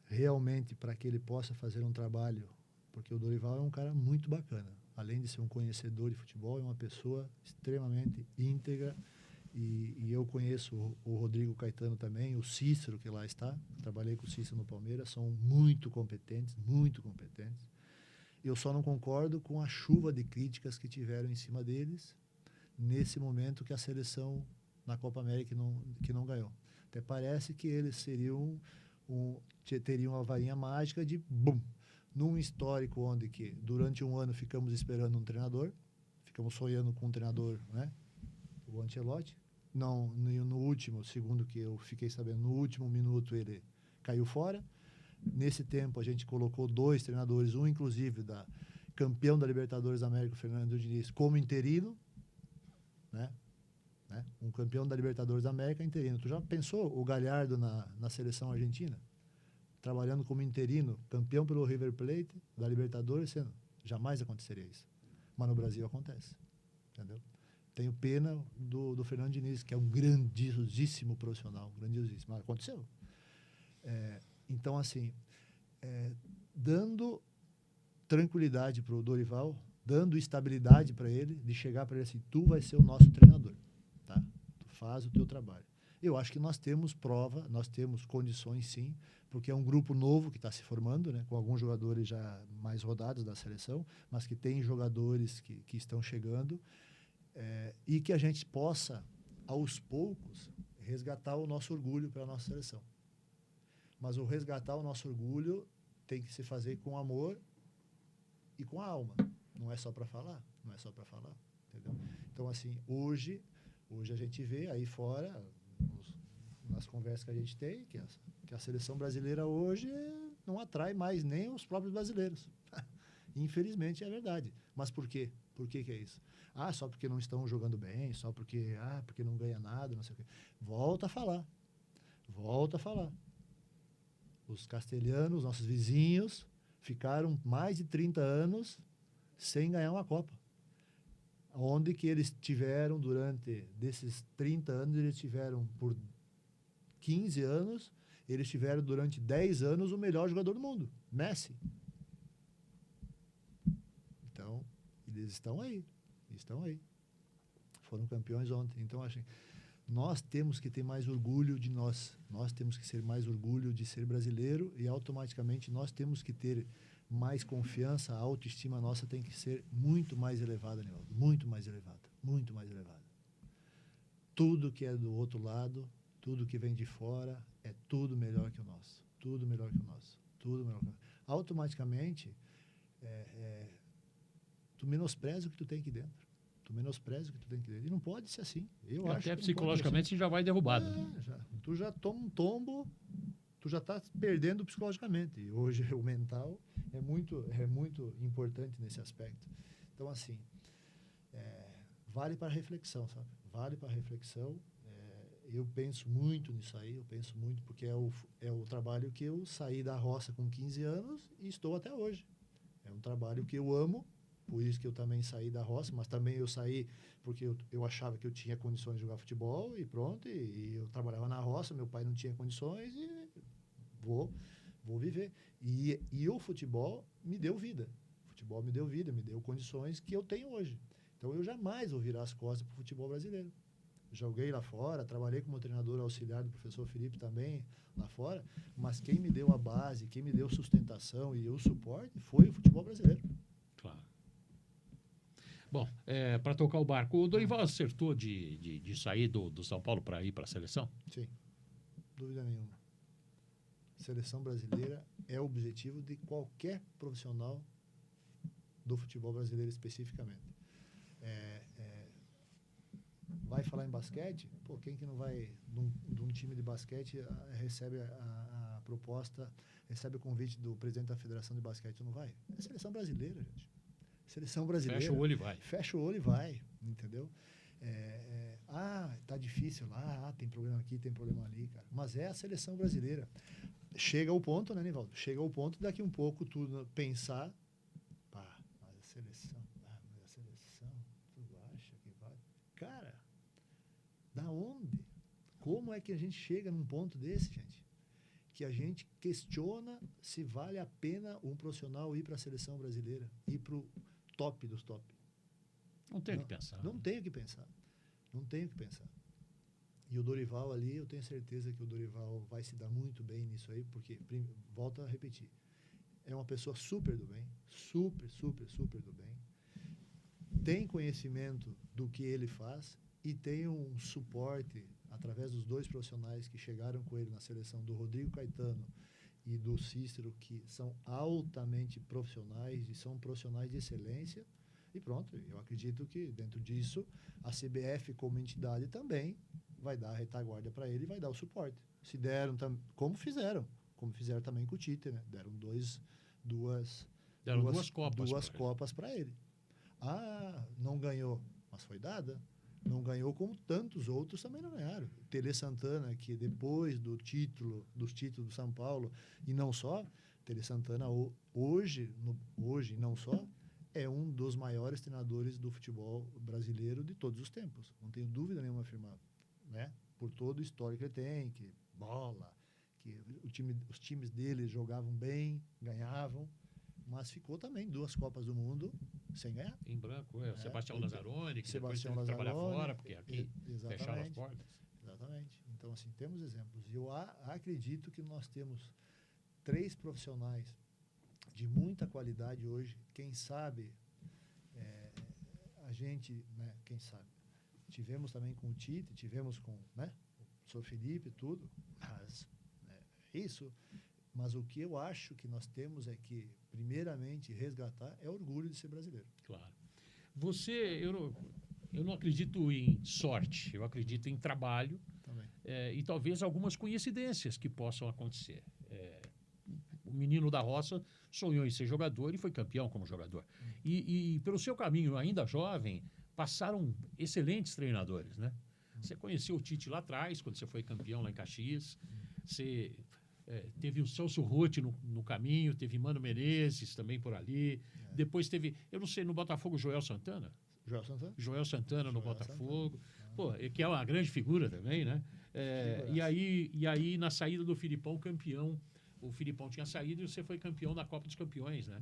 realmente para que ele possa fazer um trabalho, porque o Dorival é um cara muito bacana. Além de ser um conhecedor de futebol, é uma pessoa extremamente íntegra. E eu conheço o Rodrigo Caetano também, o Cícero, que lá está. Trabalhei com o Cícero no Palmeiras, são muito competentes, muito competentes. Eu só não concordo com a chuva de críticas que tiveram em cima deles nesse momento que a seleção na Copa América que não ganhou. Até parece que eles teriam uma varinha mágica de bum, num histórico onde que durante um ano ficamos esperando um treinador, ficamos sonhando com um treinador, né? O Ancelotti. Não, no último, segundo que eu fiquei sabendo, no último minuto ele caiu fora. Nesse tempo a gente colocou 2 treinadores, um inclusive da campeão da Libertadores da América, o Fernando Diniz, como interino, né? Um campeão da Libertadores da América interino. Tu já pensou o Galhardo na seleção argentina? Trabalhando como interino, campeão pelo River Plate da Libertadores, jamais aconteceria isso. Mas no Brasil acontece, entendeu? Tenho pena do Fernando Diniz, que é um grandiosíssimo profissional, grandiosíssimo. Mas aconteceu. Então, assim, dando tranquilidade para o Dorival, dando estabilidade para ele, de chegar para ele assim, tu vai ser o nosso treinador, tá? Tu faz o teu trabalho. Eu acho que nós temos prova, nós temos condições sim, porque é um grupo novo que está se formando, né, com alguns jogadores já mais rodados da seleção, mas que tem jogadores que estão chegando, e que a gente possa, aos poucos, resgatar o nosso orgulho pela nossa seleção. Mas o resgatar o nosso orgulho tem que se fazer com amor e com a alma. Não é só para falar, não é só para falar, entendeu? Então, assim, hoje a gente vê aí fora, nas conversas que a gente tem, que a seleção brasileira hoje não atrai mais nem os próprios brasileiros. Infelizmente, é verdade. Mas por quê? Por que é isso? Só porque não estão jogando bem, só porque não ganha nada, não sei o quê. Volta a falar. Volta a falar. Os castelhanos, nossos vizinhos, ficaram mais de 30 anos sem ganhar uma Copa. Onde que eles tiveram, durante desses 30 anos, eles tiveram por 15 anos, eles tiveram durante 10 anos o melhor jogador do mundo, Messi. Então, eles estão aí. Foram campeões ontem. Então, acho que nós temos que ter mais orgulho de nós. Nós temos que ser mais orgulho de ser brasileiro e, automaticamente, nós temos que ter mais confiança. A autoestima nossa tem que ser muito mais elevada, Nildo. Muito mais elevada. Muito mais elevada. Tudo que é do outro lado, tudo que vem de fora, é tudo melhor que o nosso. Tudo melhor que o nosso. Tudo melhor que o nosso. Automaticamente, tu menospreza o que tu tem aqui dentro. E não pode ser assim. Eu acho até que psicologicamente você já vai derrubado. Tu já toma um tombo, tu já está perdendo psicologicamente. E hoje o mental é muito importante nesse aspecto. Então, assim, vale para reflexão, sabe? Vale para reflexão. Eu penso muito nisso aí, eu penso muito porque é o trabalho que eu saí da roça com 15 anos e estou até hoje. É um trabalho que eu amo, por isso que eu também saí da roça, mas também eu saí porque eu achava que eu tinha condições de jogar futebol e pronto, e eu trabalhava na roça, meu pai não tinha condições e vou viver. E o futebol me deu vida. O futebol me deu vida, me deu condições que eu tenho hoje. Então eu jamais vou virar as costas para o futebol brasileiro. Joguei lá fora, trabalhei como treinador auxiliar do professor Felipe também lá fora, mas quem me deu a base, quem me deu sustentação e o suporte foi o futebol brasileiro. Claro. Bom, para tocar o barco, o Dorival acertou de sair do São Paulo para ir para a seleção? Sim, dúvida nenhuma. Seleção brasileira é o objetivo de qualquer profissional do futebol brasileiro especificamente. Vai falar em basquete? Pô, quem que não vai de um time de basquete recebe a proposta, recebe o convite do presidente da Federação de Basquete, não vai? É seleção brasileira, gente. Seleção brasileira. Fecha o olho e vai. Fecha o olho e vai, entendeu? Tá difícil lá, tem problema aqui, tem problema ali, cara. Mas é a seleção brasileira. Chega ao ponto, né, Nivaldo? Chega ao ponto daqui um pouco tu pensar, mas a seleção, tu acha que vai? Cara, da onde? Como é que a gente chega num ponto desse, gente? Que a gente questiona se vale a pena um profissional ir para a seleção brasileira, ir para o top dos top. Não tem o que pensar. Não tenho o que pensar. Não tenho o que pensar. E o Dorival ali, eu tenho certeza que o Dorival vai se dar muito bem nisso aí, porque, volto a repetir, é uma pessoa super do bem, super do bem, tem conhecimento do que ele faz e tem um suporte através dos dois profissionais que chegaram com ele na seleção, do Rodrigo Caetano e do Cícero, que são altamente profissionais e são profissionais de excelência. E pronto, eu acredito que dentro disso a CBF como entidade também vai dar a retaguarda para ele e vai dar o suporte. Se deram, como fizeram também com o Tite, né? Deram duas copas para ele. Não ganhou, mas foi dada. Não ganhou como tantos outros também não ganharam. O Tele Santana, que depois dos títulos do São Paulo, e não só, Tele Santana hoje não só, é um dos maiores treinadores do futebol brasileiro de todos os tempos. Não tenho dúvida nenhuma afirmar, né? Por todo o histórico que ele tem, que bola, que os times dele jogavam bem, ganhavam, mas ficou também 2 Copas do Mundo sem ganhar. Em branco, o Sebastião Lazzaroni, que depois teve que trabalhar fora, porque aqui fecharam as portas. Exatamente. Então, assim, temos exemplos. E eu acredito que nós temos 3 profissionais de muita qualidade hoje. Quem sabe, a gente, né, quem sabe, tivemos também com o Tite, tivemos com, né, o professor Felipe e tudo, mas isso. Mas o que eu acho que nós temos é que, primeiramente, resgatar é orgulho de ser brasileiro. Claro. Eu não acredito em sorte, eu acredito em trabalho. Também. E talvez algumas coincidências que possam acontecer. O menino da roça sonhou em ser jogador e foi campeão como jogador. E pelo seu caminho, ainda jovem, passaram excelentes treinadores, né? Você conheceu o Tite lá atrás, quando você foi campeão lá em Caxias. Você teve o Celso Roth no caminho, teve Mano Menezes também por ali. Depois teve, eu não sei, no Botafogo, Joel Santana no Botafogo. Pô, que é uma grande figura também, né? E aí, na saída do Filipão, campeão. O Filipão tinha saído e você foi campeão da Copa dos Campeões, né?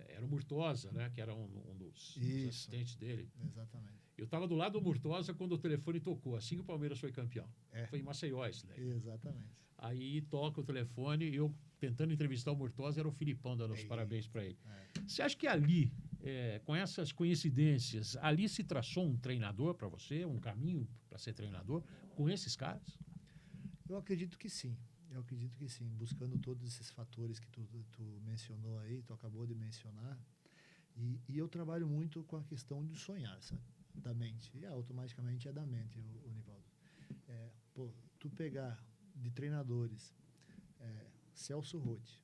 Era o Murtosa, né? Que era um dos assistentes dele. Exatamente. Eu estava do lado do Murtosa quando o telefone tocou, assim que o Palmeiras foi campeão. Foi em Maceió isso daí. Exatamente. Aí toca o telefone, eu tentando entrevistar o Murtosa, era o Filipão dando os parabéns para ele. Você acha que ali, com essas coincidências, ali se traçou um treinador para você, um caminho para ser treinador, com esses caras? Eu acredito que sim. Buscando todos esses fatores que tu mencionou aí, tu acabou de mencionar. E eu trabalho muito com a questão de sonhar, sabe? Da mente. E automaticamente é da mente, o Nivaldo. Tu pegar de treinadores Celso Roth.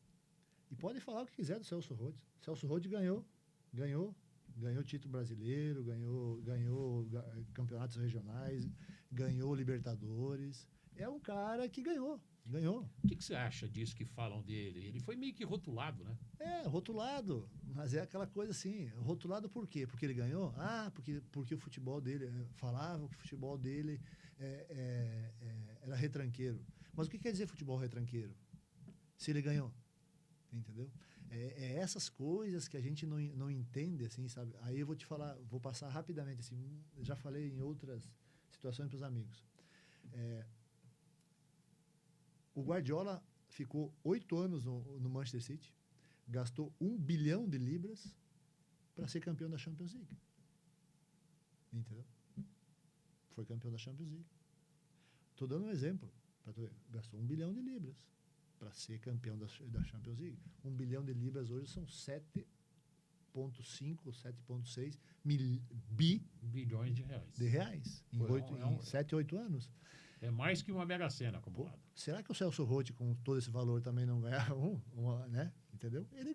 E pode falar o que quiser do Celso Roth. Celso Roth ganhou Ganhou título brasileiro, ganhou campeonatos regionais, ganhou Libertadores. É um cara que ganhou. O que você acha disso que falam dele? Ele foi meio que rotulado, né? Rotulado, mas é aquela coisa assim, rotulado por quê? Porque ele ganhou? Porque o futebol dele, falavam que o futebol dele era retranqueiro. Mas o que quer dizer futebol retranqueiro? Se ele ganhou, entendeu? Essas coisas que a gente não entende, assim, sabe? Aí eu vou te falar, vou passar rapidamente, assim, já falei em outras situações para os amigos. O Guardiola ficou 8 anos no Manchester City, gastou 1 bilhão de libras para ser campeão da Champions League. Entendeu? Foi campeão da Champions League. Estou dando um exemplo. Gastou 1 bilhão de libras para ser campeão da Champions League. 1 bilhão de libras hoje são 7,5, 7,6 bilhões de reais. De reais. Em 7, 8 anos. É mais que uma Mega Sena acumulada. Será que o Celso Roth, com todo esse valor, também não ganhava né? Entendeu? Ele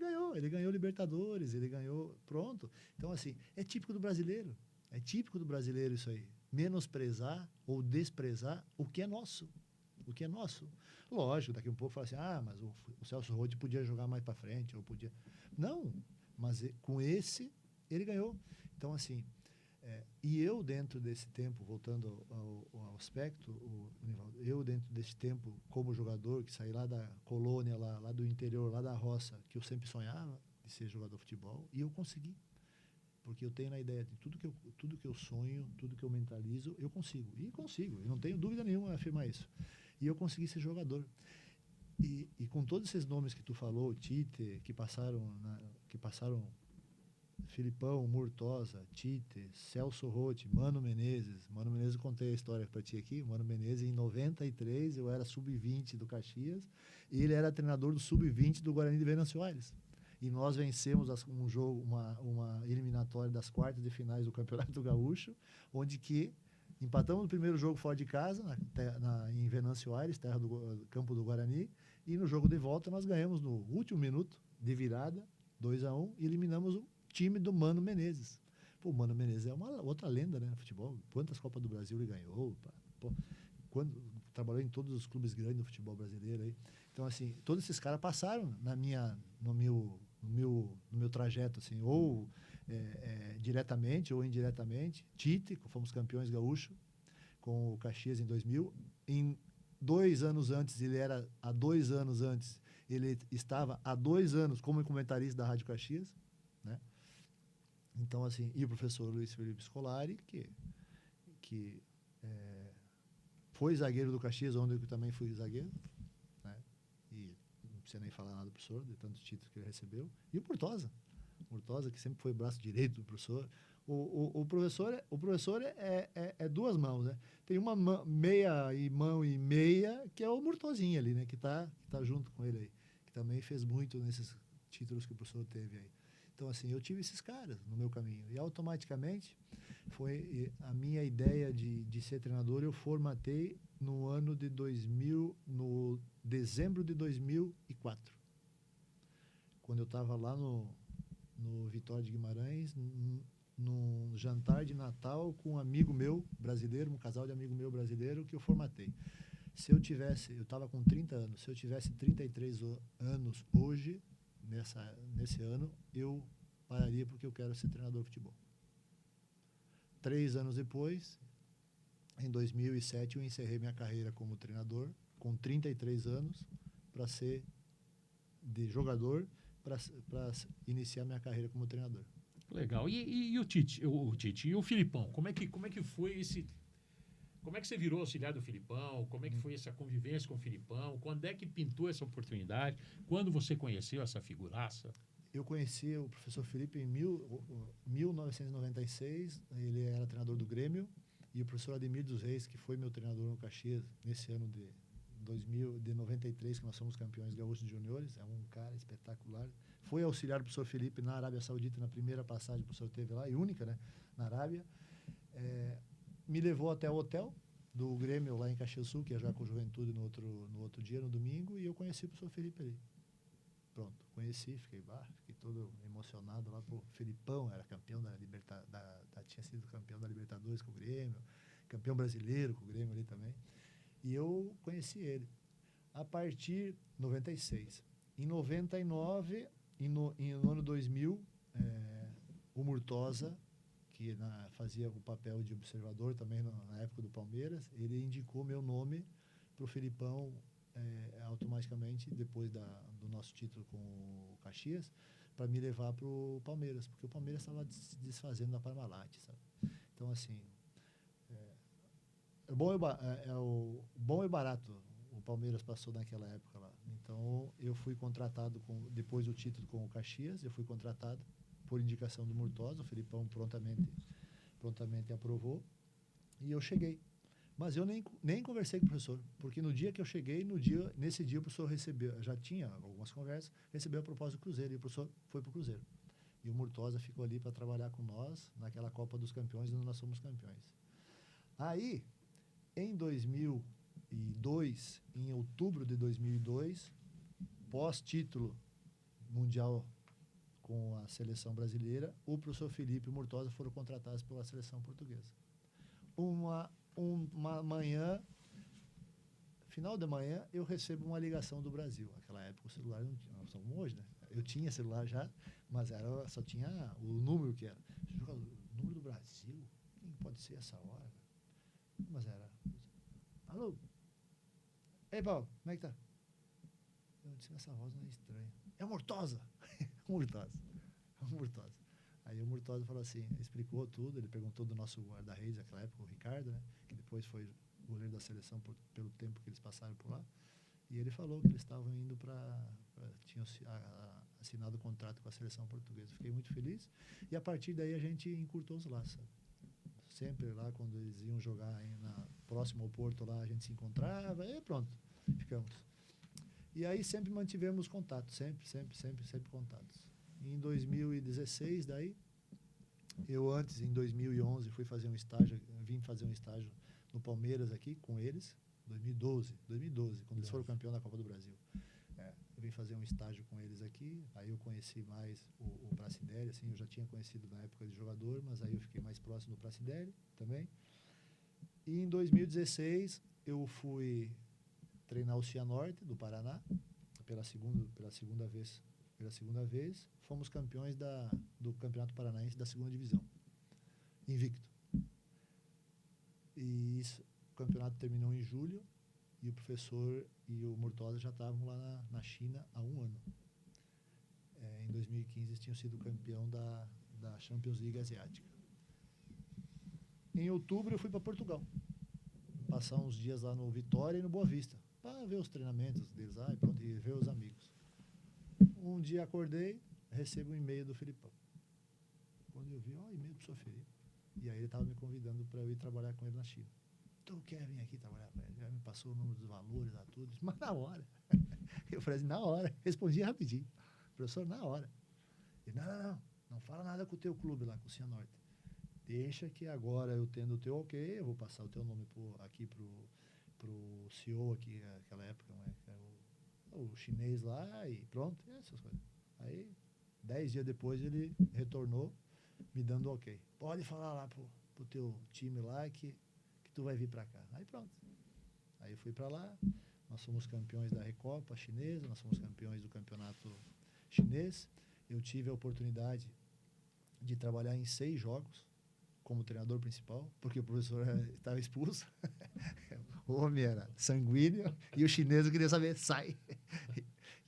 ganhou Libertadores, ele ganhou, pronto. Então, assim, é típico do brasileiro. É típico do brasileiro isso aí. Menosprezar ou desprezar o que é nosso. O que é nosso. Lógico, daqui a um pouco fala assim, mas o Celso Roth podia jogar mais para frente, ou podia... Não, mas com esse, ele ganhou. Então, assim, e eu dentro desse tempo, voltando ao aspecto, eu dentro desse tempo, como jogador, que saí lá da colônia, lá do interior, lá da roça, que eu sempre sonhava de ser jogador de futebol, e eu consegui. Porque eu tenho na ideia de tudo que eu sonho, tudo que eu mentalizo, eu consigo. E consigo, eu não tenho dúvida nenhuma em afirmar isso. E eu consegui ser jogador. E com todos esses nomes que tu falou, Tite, que passaram Filipão, Murtosa, Tite, Celso Roth, Mano Menezes. Mano Menezes, eu contei a história para ti aqui. Mano Menezes, em 93, eu era sub-20 do Caxias e ele era treinador do sub-20 do Guarani de Venâncio Aires. E nós vencemos um jogo, uma eliminatória das quartas de finais do Campeonato Gaúcho, onde que empatamos o primeiro jogo fora de casa, em Venâncio Aires, terra do campo do Guarani, e no jogo de volta nós ganhamos no último minuto de virada, 2-1, e eliminamos o time do Mano Menezes. Pô, o Mano Menezes é uma outra lenda, né, no futebol. Quantas Copas do Brasil ele ganhou? Trabalhou em todos os clubes grandes do futebol brasileiro aí. Então, assim, todos esses caras passaram no meu trajeto, assim, ou diretamente ou indiretamente. Tite, fomos campeões gaúcho com o Caxias em 2000. Em 2 anos antes, ele estava há 2 anos como comentarista da Rádio Caxias, né? Então, assim, e o professor Luiz Felipe Scolari, que foi zagueiro do Caxias, onde eu também fui zagueiro, né? E não precisa nem falar nada do professor, de tantos títulos que ele recebeu. E o Murtosa, que sempre foi o braço direito do professor. O professor é 2 mãos, né? Tem uma mão e meia, que é o Murtozinho ali, né? Que tá junto com ele aí. Que também fez muito nesses títulos que o professor teve aí. Então, assim, eu tive esses caras no meu caminho. E automaticamente, foi a minha ideia de ser treinador, eu formatei no dezembro de 2004. Quando eu estava lá no Vitória de Guimarães, num jantar de Natal com um amigo meu brasileiro, um casal de amigo meu brasileiro, que eu formatei. Eu estava com 30 anos, se eu tivesse 33 anos hoje, nesse ano, eu pararia porque eu quero ser treinador de futebol. 3 anos depois, em 2007, eu encerrei minha carreira como treinador, com 33 anos, para ser de jogador, para iniciar minha carreira como treinador. Legal. E o Tite, e o Filipão? Como é que foi esse... Como é que você virou auxiliar do Filipão? Como é que foi essa convivência com o Filipão? Quando é que pintou essa oportunidade? Quando você conheceu essa figuraça? Eu conheci o professor Felipe em 1996. Ele era treinador do Grêmio. E o professor Ademir dos Reis, que foi meu treinador no Caxias nesse ano de 93, que nós somos campeões gaúchos juniores. É um cara espetacular. Foi auxiliar do professor Felipe na Arábia Saudita, na primeira passagem que o professor teve lá, e única, né, na Arábia. Me levou até o hotel do Grêmio lá em Caxias do Sul, que ia jogar com o Juventude no outro dia, no domingo, e eu conheci o professor Felipe ali. pronto, conheci, fiquei todo emocionado lá. Pô, Felipão era campeão tinha sido campeão da Libertadores com o Grêmio, campeão brasileiro com o Grêmio ali também. E eu conheci ele a partir de 96. Em 99, no ano 2000, o Murtosa, que fazia o papel de observador também na época do Palmeiras, ele indicou meu nome para o Felipão automaticamente, depois do nosso título com o Caxias, para me levar para o Palmeiras, porque o Palmeiras estava se desfazendo da Parmalat, sabe? Então, assim, o bom e barato o Palmeiras passou naquela época lá. Então, eu fui contratado, depois do título com o Caxias, eu fui contratado por indicação do Murtosa, o Felipão prontamente aprovou, e eu cheguei. Mas eu nem conversei com o professor, porque no dia que eu cheguei, nesse dia o professor já tinha algumas conversas, recebeu a proposta do Cruzeiro, e o professor foi para o Cruzeiro. E o Murtosa ficou ali para trabalhar com nós naquela Copa dos Campeões, onde nós somos campeões. Aí, em 2002, em outubro de 2002, pós-título mundial com a seleção brasileira, o professor Felipe e o Murtosa foram contratados pela seleção portuguesa. Uma manhã, final da manhã, eu recebo uma ligação do Brasil. Naquela época o celular não tinha, nós somos hoje, né? Eu tinha celular já, mas só tinha o número que era. O número do Brasil? Quem pode ser essa hora? Mas era. Alô? Ei, Paulo, como é que tá? Eu disse, essa voz não é estranha. É o Murtosa! O Murtosa. Aí o Murtosa falou assim, explicou tudo, ele perguntou do nosso guarda-redes naquela época, o Ricardo, né? Que depois foi goleiro da seleção pelo tempo que eles passaram por lá. E ele falou que eles estavam indo tinham assinado o contrato com a seleção portuguesa. Fiquei muito feliz. E a partir daí a gente encurtou os laços. Sempre lá, quando eles iam jogar próximo ao Porto lá, a gente se encontrava e pronto, ficamos. E aí sempre mantivemos contato, sempre contatos. Em 2016, daí, em 2011, vim fazer um estágio no Palmeiras aqui, com eles, 2012, quando eles foram campeão da Copa do Brasil. Eu vim fazer um estágio com eles aqui, aí eu conheci mais o Pracidelli, assim, eu já tinha conhecido na época de jogador, mas aí eu fiquei mais próximo do Pracidelli também. E em 2016, eu fui treinar o Cianorte, do Paraná, pela segunda vez, fomos campeões do Campeonato Paranaense da segunda divisão, invicto. E o campeonato terminou em julho, e o professor e o Murtosa já estavam lá na China há um ano. Em 2015, eles tinham sido campeão da Champions League Asiática. Em outubro, eu fui para Portugal, passar uns dias lá no Vitória e no Boa Vista, para ver os treinamentos deles lá e ver os amigos. Um dia acordei, recebo um e-mail do Felipão. Quando eu vi, e-mail do professor Felipe. E aí ele estava me convidando para eu ir trabalhar com ele na China. Tu quer vir aqui trabalhar com ele? Já me passou o número dos valores lá, tudo. Mas na hora. Eu falei assim, na hora. Respondi rapidinho. Professor, na hora. Ele, não fala nada com o teu clube lá, com o Cianorte. Deixa que agora eu tendo o teu ok, eu vou passar o teu nome aqui pro CEO aqui, naquela época, né, que era o chinês lá, e pronto, essas coisas. Aí, 10 dias depois, ele retornou, me dando ok. Pode falar lá pro teu time lá que tu vai vir para cá. Aí pronto. Aí eu fui para lá, nós fomos campeões da Recopa chinesa, nós fomos campeões do campeonato chinês. Eu tive a oportunidade de trabalhar em 6 jogos como treinador principal, porque o professor estava expulso. O homem era sanguíneo e o chinês queria saber, sai.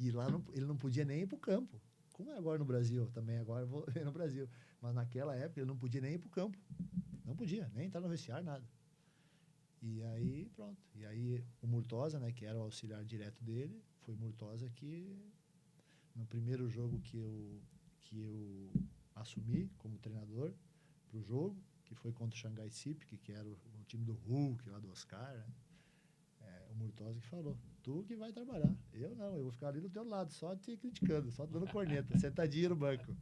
E lá ele não podia nem ir para o campo. Como é agora no Brasil, também agora eu vou no Brasil. Mas naquela época ele não podia nem ir para o campo. Não podia, nem entrar no vestiário, nada. E aí, pronto. E aí o Murtosa, né, que era o auxiliar direto dele, foi o Murtosa que, no primeiro jogo que eu assumi como treinador para o jogo, que foi contra o Xangai SIP, que era o time do Hulk, lá do Oscar, né? O Murtosa que falou, tu que vai trabalhar. Eu não, eu vou ficar ali do teu lado, só te criticando, só dando corneta, sentadinho no banco.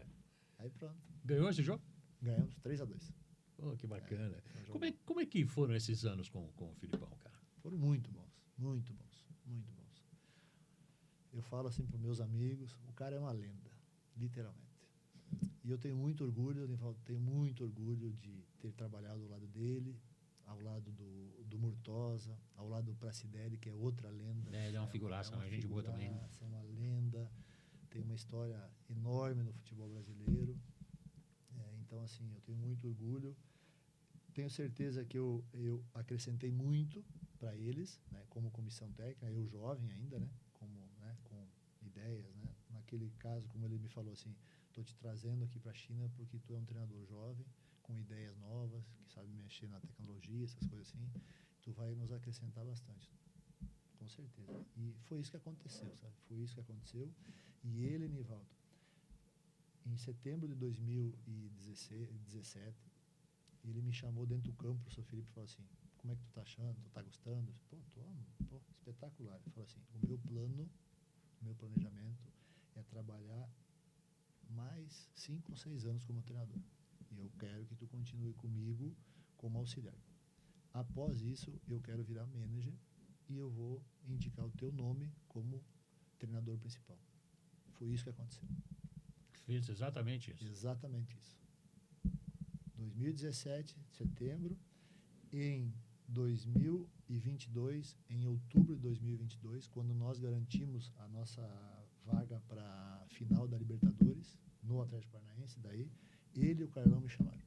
Aí pronto. Ganhou esse jogo? Ganhamos 3-2. Oh, que bacana. Como é que foram esses anos com o Filipão, cara? Foram muito bons, muito bons, muito bons. Eu falo assim para meus amigos, o cara é uma lenda, literalmente. E eu tenho muito orgulho, Nivaldo, tenho muito orgulho de ter trabalhado ao lado dele, ao lado do Murtosa, ao lado do Pracidelli, que é outra lenda. Ele é uma figuraça, é uma gente boa também. É uma lenda, tem uma história enorme no futebol brasileiro. Então, assim, eu tenho muito orgulho. Tenho certeza que eu acrescentei muito para eles, né, como comissão técnica, eu jovem ainda, né, com ideias, né. Naquele caso, como ele me falou assim, estou te trazendo aqui para a China porque tu é um treinador jovem, com ideias novas, que sabe mexer na tecnologia, essas coisas assim, tu vai nos acrescentar bastante, com certeza. E foi isso que aconteceu, sabe? Foi isso que aconteceu. E ele, Nivaldo, em setembro de 2017, ele me chamou dentro do campo, o professor Felipe, e falou assim, como é que tu tá achando? Tu tá gostando? Pô, espetacular. Ele falou assim, o meu planejamento é trabalhar mais 5 ou 6 anos como treinador. E eu quero que tu continue comigo como auxiliar. Após isso, eu quero virar manager e eu vou indicar o teu nome como treinador principal. Foi isso que aconteceu. Fez exatamente isso. Exatamente isso. 2017, setembro. Em 2022, em outubro de 2022, quando nós garantimos a nossa vaga para a final da Libertadores, no Atlético Paranaense, daí, ele e o Carlão me chamaram.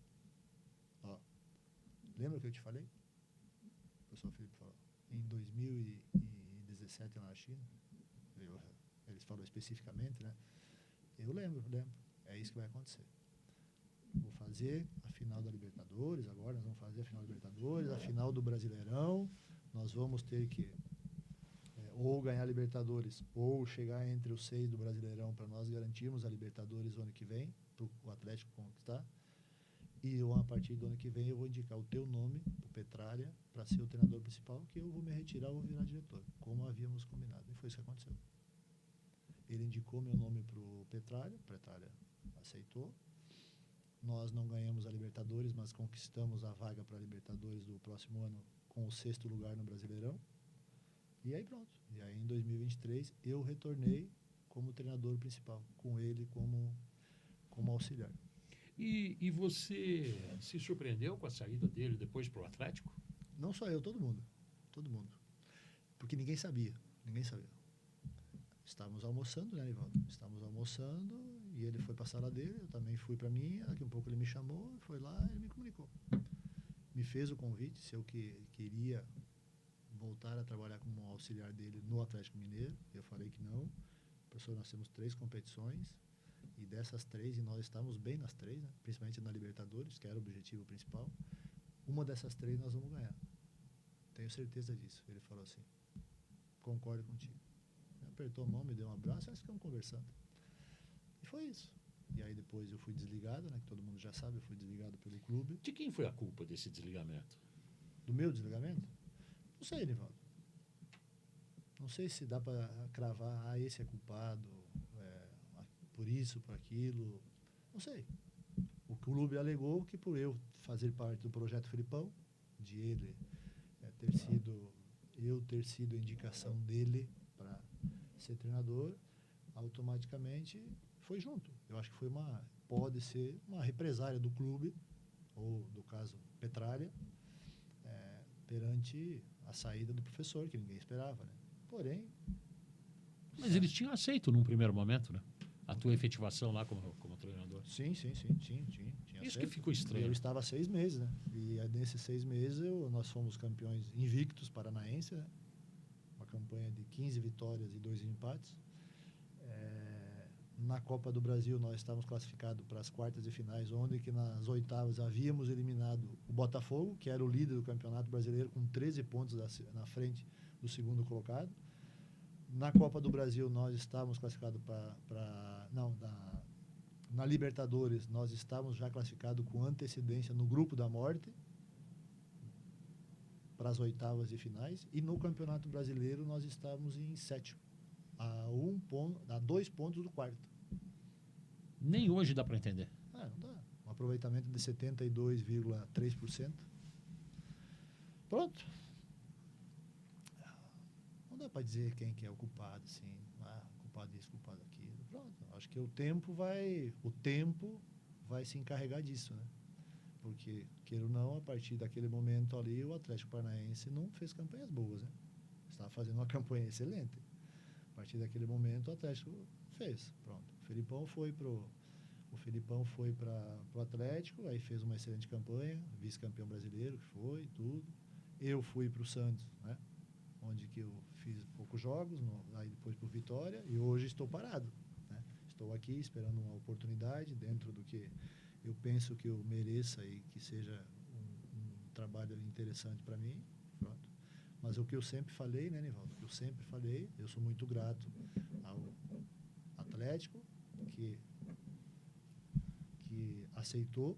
Ó, lembra que eu te falei? O professor Felipe falou. Em 2017, lá na China, eles falaram especificamente, né? Eu lembro. É isso que vai acontecer. Vou fazer a final da Libertadores, agora nós vamos fazer a final da Libertadores, a final do Brasileirão, nós vamos ter que ou ganhar a Libertadores ou chegar entre os 6 do Brasileirão para nós garantirmos a Libertadores no ano que vem, para o Atlético conquistar. E a partir do ano que vem eu vou indicar o teu nome, o Petralha, para ser o treinador principal, que eu vou me retirar, vou virar diretor, como havíamos combinado. E foi isso que aconteceu. Ele indicou meu nome para o Petralha aceitou. Nós não ganhamos a Libertadores, mas conquistamos a vaga para a Libertadores do próximo ano com o 6º lugar no Brasileirão. E aí pronto. E aí em 2023 eu retornei como treinador principal, com ele como auxiliar. E você se surpreendeu com a saída dele depois para o Atlético? Não só eu, todo mundo. Porque ninguém sabia. Estávamos almoçando, né, Nivaldo? Estávamos almoçando e ele foi para a sala dele, eu também fui para a minha, daqui um pouco ele me chamou, foi lá e ele me comunicou. Me fez o convite se eu queria voltar a trabalhar como auxiliar dele no Atlético Mineiro. Eu falei que não. Professor, nós temos 3 competições e dessas 3, e nós estamos bem nas 3, né? Principalmente na Libertadores, que era o objetivo principal. Uma dessas 3 nós vamos ganhar. Tenho certeza disso. Ele falou assim, concordo contigo. Apertou a mão, me deu um abraço e nós ficamos conversando. E foi isso. E aí depois eu fui desligado, né? Que todo mundo já sabe, eu fui desligado pelo clube. De quem foi a culpa desse desligamento? Do meu desligamento? Não sei, Nivaldo. Não sei se dá para cravar, esse é culpado, por isso, por aquilo. Não sei. O clube alegou que por eu fazer parte do projeto Felipão, de ele ter sido a indicação dele para ser treinador, automaticamente foi junto. Eu acho que pode ser uma represária do clube, ou do caso Petralha, perante a saída do professor, que ninguém esperava, né? Porém... Mas eles tinham aceito num primeiro momento, né? A tua efetivação lá como treinador. Sim, tinha Isso aceito. que ficou estranho. Eu estava 6 meses, né? E nesses 6 meses nós fomos campeões invictos paranaense, né? Uma campanha de 15 vitórias e 2 empates. Na Copa do Brasil nós estávamos classificados para as quartas de finais, onde que nas oitavas havíamos eliminado o Botafogo, que era o líder do Campeonato Brasileiro, com 13 pontos na frente do segundo colocado. Na Copa do Brasil nós estávamos classificados na Libertadores nós estávamos já classificados com antecedência no grupo da morte para as oitavas de finais, e no Campeonato Brasileiro nós estávamos em 7º, a 2 pontos do 4º. Nem hoje dá para entender. Não dá. Um aproveitamento de 72,3%. Pronto. Não dá para dizer quem que é o culpado, assim. O culpado disso, culpado daquilo. Pronto, acho que o tempo vai se encarregar disso, né? Porque, queira ou não, a partir daquele momento ali, o Atlético Paranaense não fez campanhas boas, né? Estava fazendo uma campanha excelente. A partir daquele momento, o Atlético fez. Pronto. O Felipão foi para o Atlético, aí fez uma excelente campanha, vice-campeão brasileiro, que foi, tudo. Eu fui para o Santos, né? Onde que eu fiz poucos jogos, aí depois para o Vitória, e hoje estou parado, né? Estou aqui esperando uma oportunidade dentro do que eu penso que eu mereça e que seja um trabalho interessante para mim. Pronto. Mas o que eu sempre falei, né, Nivaldo? O que eu sempre falei, eu sou muito grato ao Atlético, que aceitou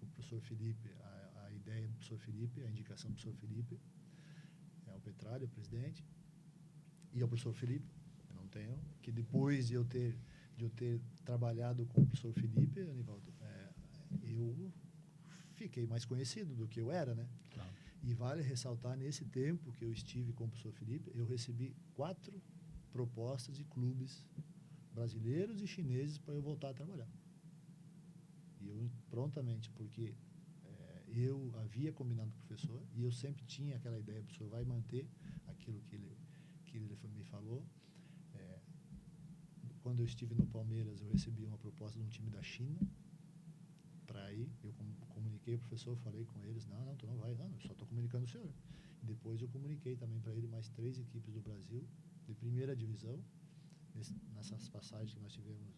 o professor Felipe, a ideia do professor Felipe, a indicação do professor Felipe, o Petralha, o presidente, e ao professor Felipe, eu não tenho, que depois de eu ter trabalhado com o professor Felipe, Anivaldo, eu fiquei mais conhecido do que eu era, né? Claro. E vale ressaltar, nesse tempo que eu estive com o professor Felipe, eu recebi 4 propostas de clubes brasileiros e chineses para eu voltar a trabalhar. E eu prontamente, porque eu havia combinado com o professor e eu sempre tinha aquela ideia, o professor vai manter aquilo que ele me falou. Quando eu estive no Palmeiras, eu recebi uma proposta de um time da China para ir. Eu comuniquei o professor, falei com eles, não, tu não vai, não, eu só estou comunicando o senhor. E depois eu comuniquei também para ele mais 3 equipes do Brasil, de primeira divisão, nessas passagens que nós tivemos,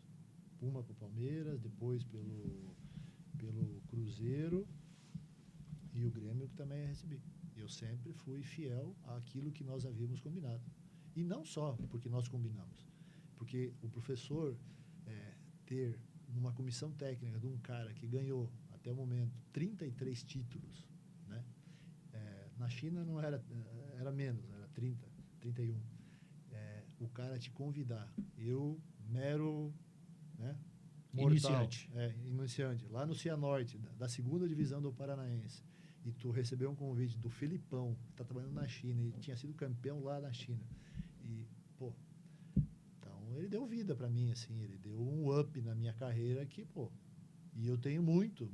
uma para o Palmeiras, depois pelo Cruzeiro e o Grêmio, que também recebi. Eu sempre fui fiel àquilo que nós havíamos combinado. E não só porque nós combinamos, porque o professor ter numa comissão técnica de um cara que ganhou, até o momento, 33 títulos, né? Na China não era menos, era 30, 31. O cara te convidar, eu, mero, né, mortal, iniciante, lá no Cianorte, da segunda divisão do Paranaense, e tu recebeu um convite do Felipão, que está trabalhando na China, e tinha sido campeão lá na China, e, pô, então ele deu vida para mim, assim, ele deu um up na minha carreira que, pô, e eu tenho muito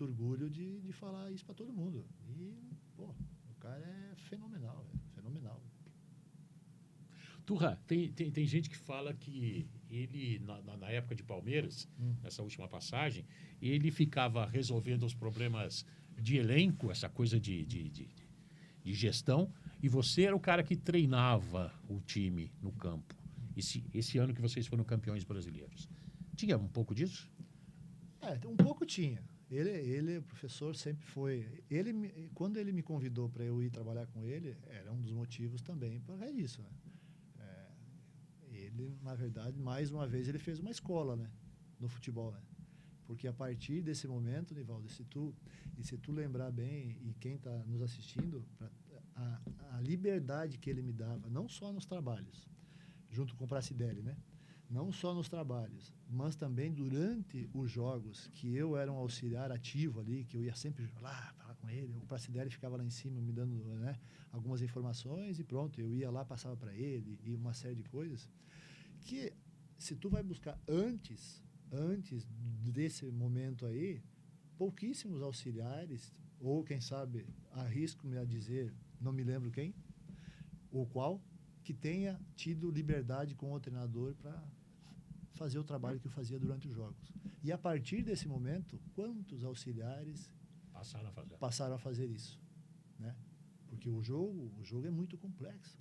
orgulho de falar isso para todo mundo. E, pô, o cara é fenomenal, fenomenal. Turra, tem gente que fala que ele, na época de Palmeiras, nessa última passagem, ele ficava resolvendo os problemas de elenco, essa coisa de gestão, e você era o cara que treinava o time no campo. Esse ano que vocês foram campeões brasileiros. Tinha um pouco disso? Um pouco tinha. Ele, o professor, sempre foi... Quando ele me convidou para eu ir trabalhar com ele, era um dos motivos também para isso, né? Ele, na verdade, mais uma vez, ele fez uma escola, né, no futebol, né? Porque a partir desse momento, Nivaldo, se tu lembrar bem, e quem está nos assistindo, a liberdade que ele me dava, não só nos trabalhos, junto com o Pracidelli, né? Não só nos trabalhos, mas também durante os jogos, que eu era um auxiliar ativo ali, que eu ia sempre lá falar com ele, o Pracidelli ficava lá em cima me dando, né, algumas informações e pronto, eu ia lá, passava para ele e uma série de coisas que, se tu vai buscar antes desse momento aí, pouquíssimos auxiliares, ou quem sabe, arrisco-me a dizer, não me lembro quem, ou qual, que tenha tido liberdade com o treinador para fazer o trabalho que eu fazia durante os jogos. E a partir desse momento, quantos auxiliares passaram a fazer isso, né? Porque o jogo é muito complexo,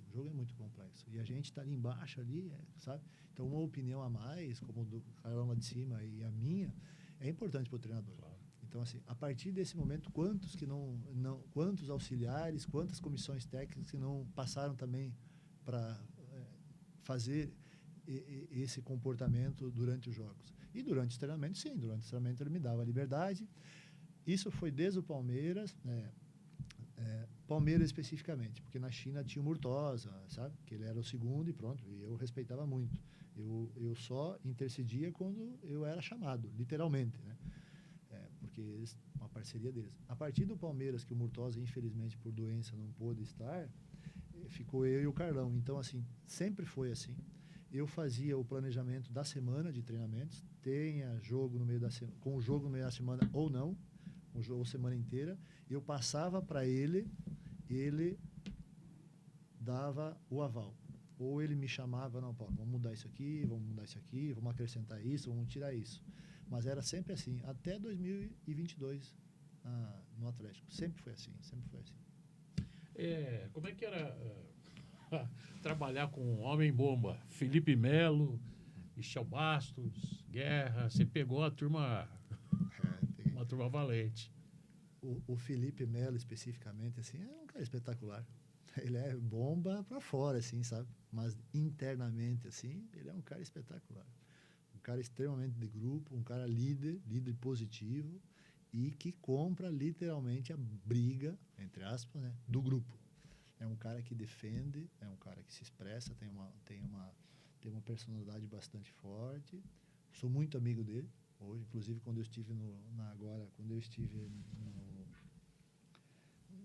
e a gente está ali embaixo, ali, sabe? Então, uma opinião a mais, como do Carlão lá de cima e a minha, é importante para o treinador. Claro. Então, assim, a partir desse momento, quantos auxiliares, quantas comissões técnicas que não passaram também para fazer esse comportamento durante os jogos. E durante os treinamentos, sim, durante os treinamentos ele me dava liberdade. Isso foi desde o Palmeiras, né? Palmeiras especificamente, porque na China tinha o Murtosa, sabe? Que ele era o segundo e pronto, e eu respeitava muito. Eu só intercedia quando eu era chamado, literalmente, né? Porque uma parceria deles. A partir do Palmeiras, que o Murtosa, infelizmente, por doença, não pôde estar, ficou eu e o Carlão. Então, assim, sempre foi assim. eu fazia o planejamento da semana de treinamentos, tenha jogo no meio da semana, com o jogo no meio da semana ou não, o jogo semana inteira, eu passava para ele dava o aval. Ou ele me chamava, não, Paulo, vamos mudar isso aqui, vamos acrescentar isso, vamos tirar isso. Mas era sempre assim, até 2022 no Atlético. Sempre foi assim, sempre foi assim. Como é que era trabalhar com um homem-bomba? Felipe Melo, Michel Bastos, Guerra, você pegou a turma, uma turma valente. O Felipe Melo, especificamente, assim, é um cara espetacular. Ele é bomba para fora, assim, sabe? Mas internamente, assim, ele é um cara espetacular. Um cara extremamente de grupo, um cara líder positivo e que compra literalmente a briga, entre aspas, né, do grupo. É um cara que defende, é um cara que se expressa, tem uma personalidade bastante forte. Sou muito amigo dele hoje, inclusive quando eu estive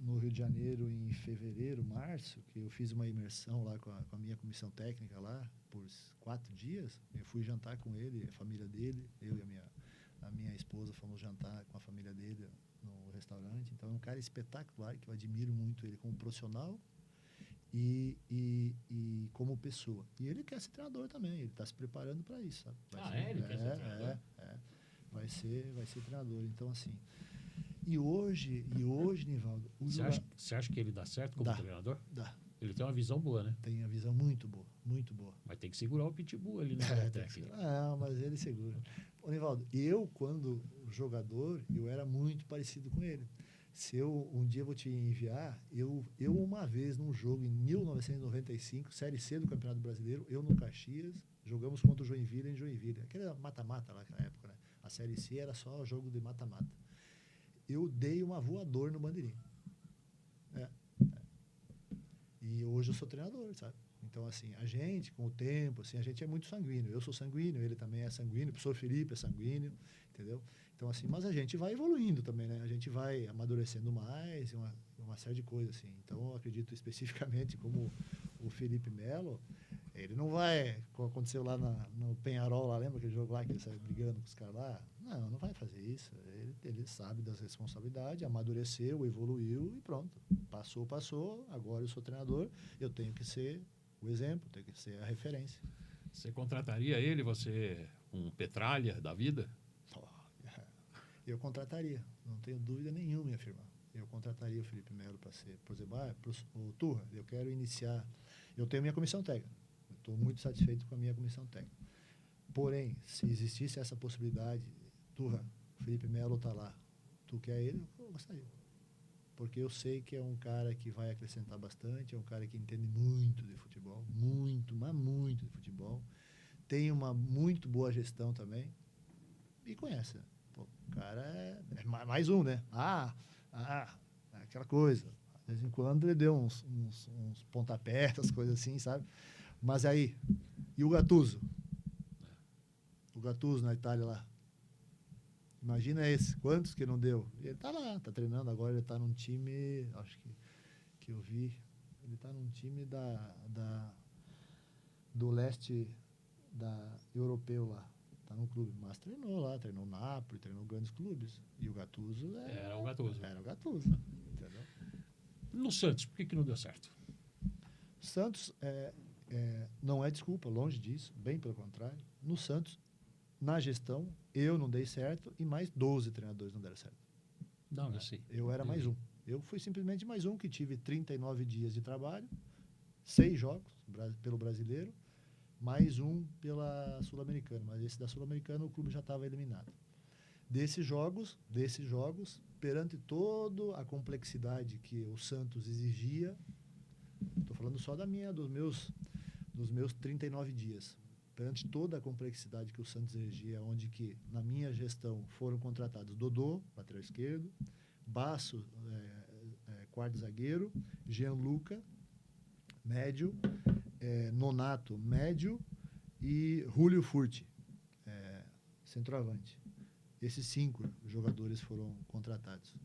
no Rio de Janeiro em fevereiro, março, que eu fiz uma imersão lá com a minha comissão técnica lá por 4 dias. Eu fui jantar com ele, a família dele, eu e a minha esposa fomos jantar com a família dele no restaurante. Então é um cara espetacular, que eu admiro muito ele como profissional e como pessoa. E ele quer ser treinador também, ele está se preparando para isso, sabe? Ele quer ser treinador? Vai ser treinador. Então, assim... E hoje, Nivaldo... Você acha que ele dá certo como treinador? Dá. Ele tem uma visão boa, né? Tem uma visão muito boa, muito boa. Mas tem que segurar o pitbull ali, né? Não, mas ele segura. Ô, Nivaldo, eu, quando jogador, eu era muito parecido com ele. Se eu um dia vou te enviar, eu uma vez num jogo em 1995, Série C do Campeonato Brasileiro, eu no Caxias, jogamos contra o Joinville em Joinville. Aquele mata-mata lá naquela época, né? A Série C era só jogo de mata-mata. Eu dei uma voador no Bandeirinha. E hoje eu sou treinador, sabe? Então, assim, a gente, com o tempo, assim, a gente é muito sanguíneo. Eu sou sanguíneo, ele também é sanguíneo, o professor Felipe é sanguíneo, entendeu? Então, assim, mas a gente vai evoluindo também, né? A gente vai amadurecendo mais, uma série de coisas, assim. Então, eu acredito especificamente como o Felipe Melo, ele não vai, como aconteceu lá no Penharol, lá, lembra aquele jogo lá que ele saiu brigando com os caras lá? Não vai fazer isso. Ele sabe das responsabilidades, amadureceu, evoluiu e pronto. Passou, agora eu sou treinador, eu tenho que ser o exemplo, tenho que ser a referência. Você contrataria ele, você, um Petralha da vida? Eu contrataria, não tenho dúvida nenhuma em afirmar. Eu contrataria o Felipe Melo para ser, por exemplo, o Turra, eu quero iniciar, eu tenho minha comissão técnica, estou muito satisfeito com a minha comissão técnica. Porém, se existisse essa possibilidade, Turra, Felipe Melo está lá, tu quer ele? Eu gostaria. Porque eu sei que é um cara que vai acrescentar bastante, é um cara que entende muito de futebol, mas muito de futebol, tem uma muito boa gestão também e conhece. Pô, o cara é mais um, né? Aquela coisa. De vez em quando ele deu uns pontapés, essas coisas assim, sabe? Mas aí, e o Gattuso? O Gattuso na Itália lá. Imagina esse, quantos que não deu? Ele tá lá, tá treinando agora, ele tá num time, acho que eu vi, ele tá num time do leste europeu lá. Tá num clube, mas treinou lá, treinou Napoli, treinou grandes clubes. E o Gattuso era o Gattuso. Era o Gattuso, entendeu? No Santos, por que não deu certo? Santos não é desculpa, longe disso, bem pelo contrário. No Santos, na gestão, eu não dei certo e mais 12 treinadores não deram certo. Não, eu sei. Eu era mais um. Eu fui simplesmente mais um que tive 39 dias de trabalho, 6 jogos pelo Brasileiro, mais um pela Sul-Americana. Mas esse da Sul-Americana o clube já estava eliminado. Desses jogos, perante toda a complexidade que o Santos exigia, estou falando só dos meus 39 dias. Perante toda a complexidade que o Santos exigia, onde que, na minha gestão, foram contratados Dodô, lateral esquerdo, Basso, quarto zagueiro, Gianluca, médio, Nonato, médio, e Julio Furti, centroavante. Esses 5 jogadores foram contratados.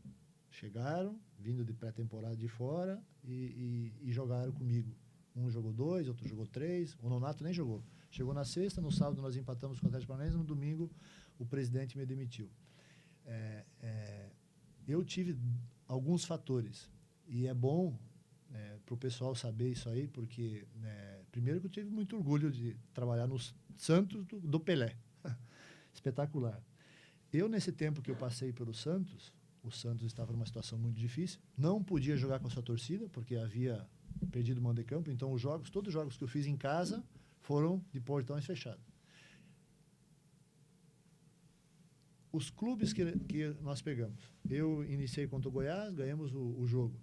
Chegaram, vindo de pré-temporada de fora, e jogaram comigo Um jogou 2, outro jogou 3. O Nonato nem jogou. Chegou na sexta, no sábado nós empatamos com o Atlético Paranaense, no domingo o presidente me demitiu. Eu tive alguns fatores. E é bom para o pessoal saber isso aí, porque, primeiro que eu tive muito orgulho de trabalhar no Santos do Pelé. Espetacular. Eu, nesse tempo que eu passei pelo Santos, o Santos estava numa situação muito difícil, não podia jogar com a sua torcida, porque havia perdido o mando de campo, então todos os jogos que eu fiz em casa foram de portões fechados. Os clubes que nós pegamos, eu iniciei contra o Goiás, ganhamos o jogo,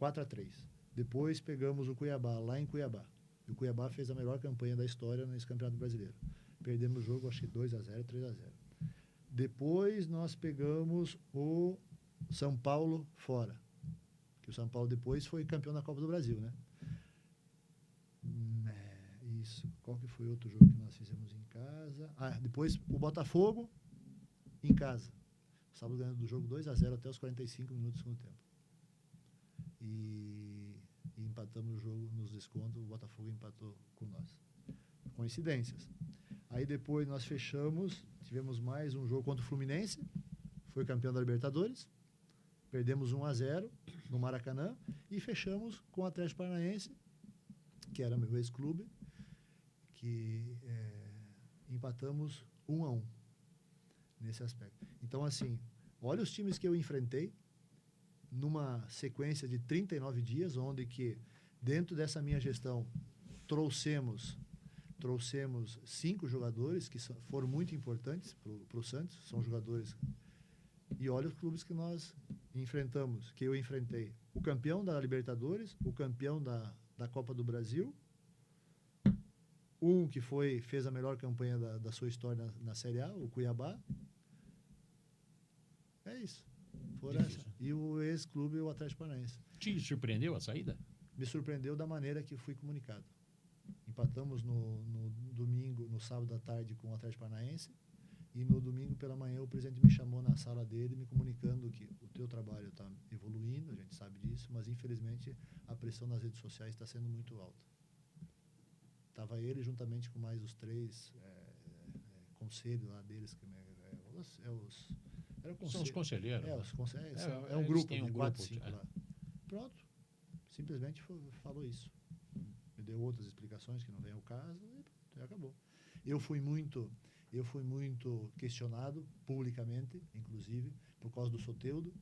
4-3. Depois pegamos o Cuiabá, lá em Cuiabá. E o Cuiabá fez a melhor campanha da história nesse Campeonato Brasileiro. Perdemos o jogo, acho que 2-0, 3-0. Depois nós pegamos o São Paulo fora. Que o São Paulo depois foi campeão da Copa do Brasil, né? Isso. Qual que foi outro jogo que nós fizemos em casa? Depois o Botafogo em casa. Sábado ganhando do jogo 2-0 até os 45 minutos do segundo tempo. E empatamos o jogo nos descontos, o Botafogo empatou com nós. Coincidências. Aí depois nós tivemos mais um jogo contra o Fluminense, foi campeão da Libertadores, perdemos 1-0 no Maracanã e fechamos com o Atlético Paranaense, que era meu ex-clube, que empatamos 1-1 nesse aspecto. Então, assim, olha os times que eu enfrentei numa sequência de 39 dias, onde que, dentro dessa minha gestão, trouxemos 5 jogadores que foram muito importantes para o Santos, são jogadores. E olha os clubes que nós enfrentamos, que eu enfrentei. O campeão da Libertadores, o campeão da Copa do Brasil, que fez a melhor campanha da sua história na Série A, o Cuiabá. É isso. E o ex-clube, o Atlético Paranaense. Te surpreendeu a saída? Me surpreendeu da maneira que fui comunicado. Empatamos no domingo, no sábado à tarde com o Atlético Paranaense, e no domingo pela manhã o presidente me chamou na sala dele me comunicando que o teu trabalho está evoluindo, a gente sabe disso, mas infelizmente a pressão nas redes sociais está sendo muito alta. Estava ele juntamente com mais os 3 conselhos lá deles, que são os conselheiros. É um grupo de 4, 5 lá. Pronto. Simplesmente falou isso. Me deu outras explicações que não vem ao caso e acabou. Eu fui muito questionado publicamente, inclusive, por causa do Soteldo,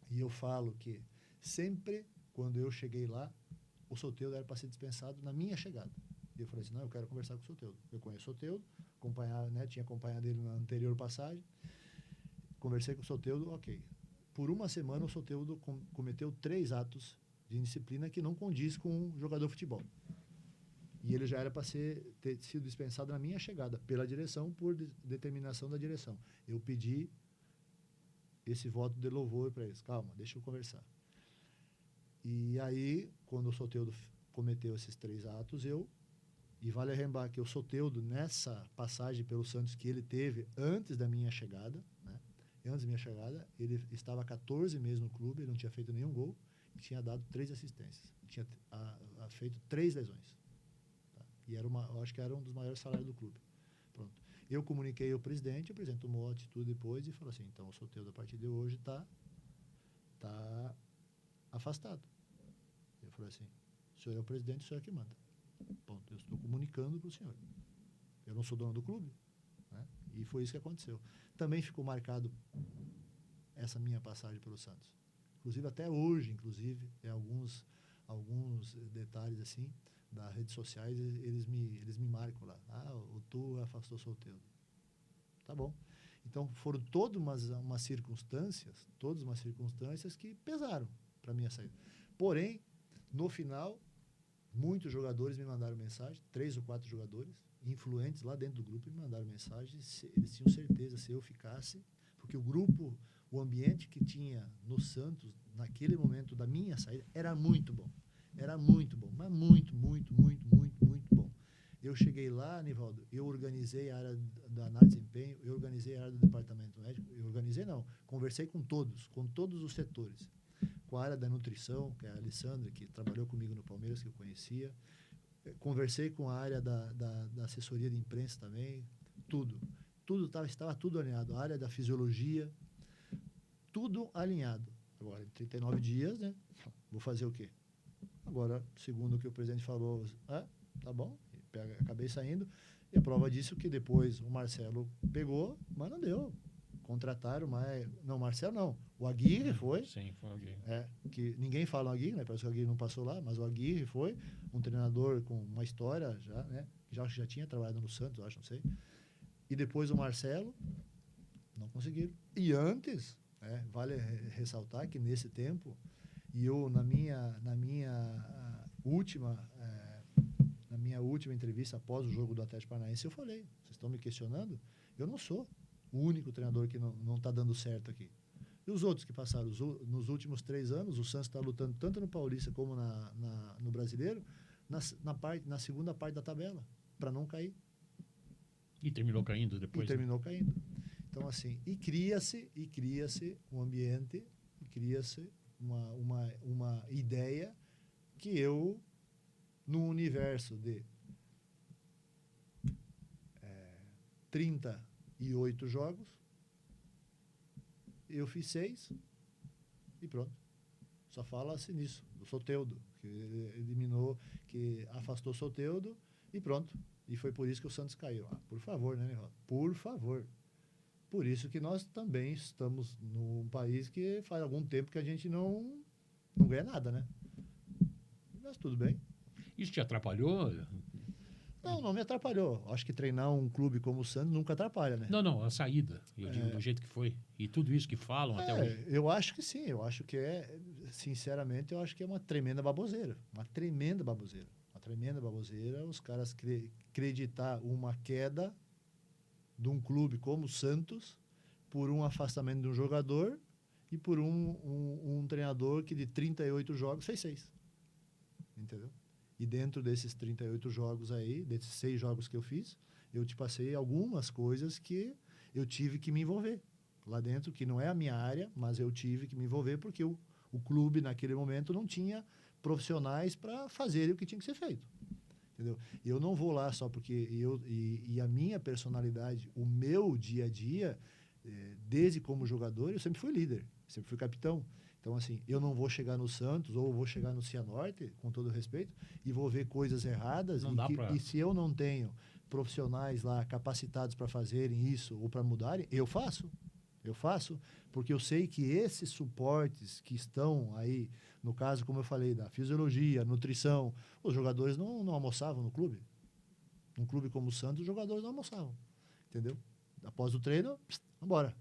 e eu falo que sempre quando eu cheguei lá, o Soteldo era para ser dispensado na minha chegada. E eu falei assim, não, eu quero conversar com o Soteldo. Eu conheço o Soteldo, tinha acompanhado ele na anterior passagem, conversei com o Soteldo, ok. Por uma semana o Soteldo cometeu 3 atos de indisciplina que não condiz com um jogador de futebol. E ele já era para ter sido dispensado na minha chegada, pela direção, por determinação da direção. Eu pedi esse voto de louvor para eles. Calma, deixa eu conversar. E aí, quando o Soteldo cometeu esses 3 atos, e vale lembrar que o Soteldo, nessa passagem pelo Santos que ele teve antes da minha chegada, né? Antes da minha chegada, ele estava 14 meses no clube, ele não tinha feito nenhum gol, e tinha dado 3 assistências. Tinha feito 3 lesões. E eu acho que era um dos maiores salários do clube. Pronto. Eu comuniquei ao presidente, o presidente tomou a atitude depois e falou assim, então o Soteldo a partir de hoje está afastado. Eu falei assim, o senhor é o presidente, o senhor é que manda. Ponto. Eu estou comunicando para o senhor. Eu não sou dono do clube. Né? E foi isso que aconteceu. Também ficou marcado essa minha passagem pelo Santos. Inclusive, até hoje, alguns detalhes assim, das redes sociais, eles me marcam lá. O Tu afastou o Soteldo. Tá bom. Então, foram todas umas circunstâncias que pesaram para a minha saída. Porém, no final, muitos jogadores me mandaram mensagem, 3 ou 4 jogadores, influentes lá dentro do grupo, me mandaram mensagem, eles tinham certeza se eu ficasse, porque o ambiente que tinha no Santos, naquele momento da minha saída, era muito bom. Era muito bom, mas muito, muito, muito, muito, muito bom. Eu cheguei lá, Nivaldo, eu organizei a área da análise de desempenho, eu organizei a área do departamento médico, conversei com todos os setores, com a área da nutrição, que é a Alessandra, que trabalhou comigo no Palmeiras, que eu conhecia. Conversei com a área da assessoria de imprensa também. Estava tudo alinhado. A área da fisiologia, tudo alinhado. Agora, em 39 dias, né? Vou fazer o quê? Agora, segundo o que o presidente falou, tá bom, acabei saindo. E a prova disso que depois o Marcelo pegou, mas não deu. Contrataram, mas... Não, Marcelo não. O Aguirre foi. Sim, foi o Aguirre. Que ninguém fala o Aguirre, né? Parece que o Aguirre não passou lá, mas o Aguirre foi um treinador com uma história já, né? Já tinha trabalhado no Santos, acho, não sei. E depois o Marcelo, não conseguiram. E antes, vale ressaltar que nesse tempo, e eu na minha última entrevista após o jogo do Atlético Paranaense, eu falei, vocês estão me questionando? Eu não sou o único treinador que não está dando certo aqui. E os outros que passaram? Nos últimos 3 anos, o Santos está lutando tanto no Paulista como no Brasileiro, na segunda parte da tabela, para não cair. E terminou caindo depois. Terminou caindo. Então, assim, e cria-se um ambiente, e cria-se uma ideia que eu, no universo de 38 jogos, eu fiz 6 e pronto. Só fala-se nisso, do Soteldo, que eliminou, que afastou o Soteldo e pronto. E foi por isso que o Santos caiu. Por favor, né, Miró? Por favor. Por isso que nós também estamos num país que faz algum tempo que a gente não ganha nada, né? Mas tudo bem. Isso te atrapalhou? Não me atrapalhou. Acho que treinar um clube como o Santos nunca atrapalha, né? Não, a saída. Eu digo do jeito que foi. E tudo isso que falam até hoje. Eu acho que sim. Eu acho que sinceramente, eu acho que é uma tremenda baboseira. Uma tremenda baboseira. Uma tremenda baboseira. Os caras acreditar uma queda de um clube como o Santos por um afastamento de um jogador e por um treinador que de 38 jogos fez 6. Entendeu? E dentro desses 38 jogos aí, desses 6 jogos que eu fiz, eu te passei algumas coisas que eu tive que me envolver lá dentro, que não é a minha área, mas eu tive que me envolver porque o clube, naquele momento, não tinha profissionais para fazerem o que tinha que ser feito. Entendeu? E eu não vou lá só porque e a minha personalidade, o meu dia a dia, desde como jogador, eu sempre fui líder, sempre fui capitão. Então, assim, eu não vou chegar no Santos ou vou chegar no Cianorte, com todo respeito, e vou ver coisas erradas. E se eu não tenho profissionais lá capacitados para fazerem isso ou para mudarem, eu faço. Eu faço, porque eu sei que esses suportes que estão aí, no caso, como eu falei, da fisiologia, nutrição, os jogadores não almoçavam no clube. Num clube como o Santos, os jogadores não almoçavam. Entendeu? Após o treino, vambora.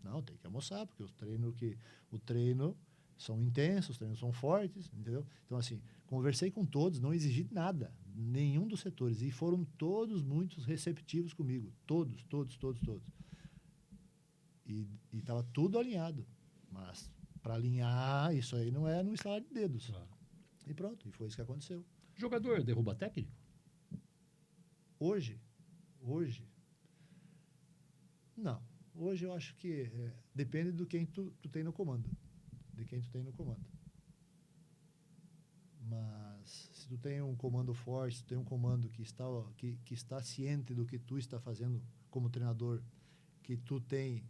Não, tem que almoçar, porque o treino são intensos, os treinos são fortes, entendeu? Então, assim, conversei com todos, não exigi nada, nenhum dos setores, e foram todos muito receptivos comigo, todos. E estava tudo alinhado, mas para alinhar, isso aí não é no estalar de dedos. Claro. E pronto, e foi isso que aconteceu. Jogador derruba técnico? Hoje, não. Hoje eu acho que depende do quem tu tem no comando. De quem tu tem no comando. Mas se tu tem um comando forte, se tu tem um comando que está ciente do que tu está fazendo como treinador, que tu tem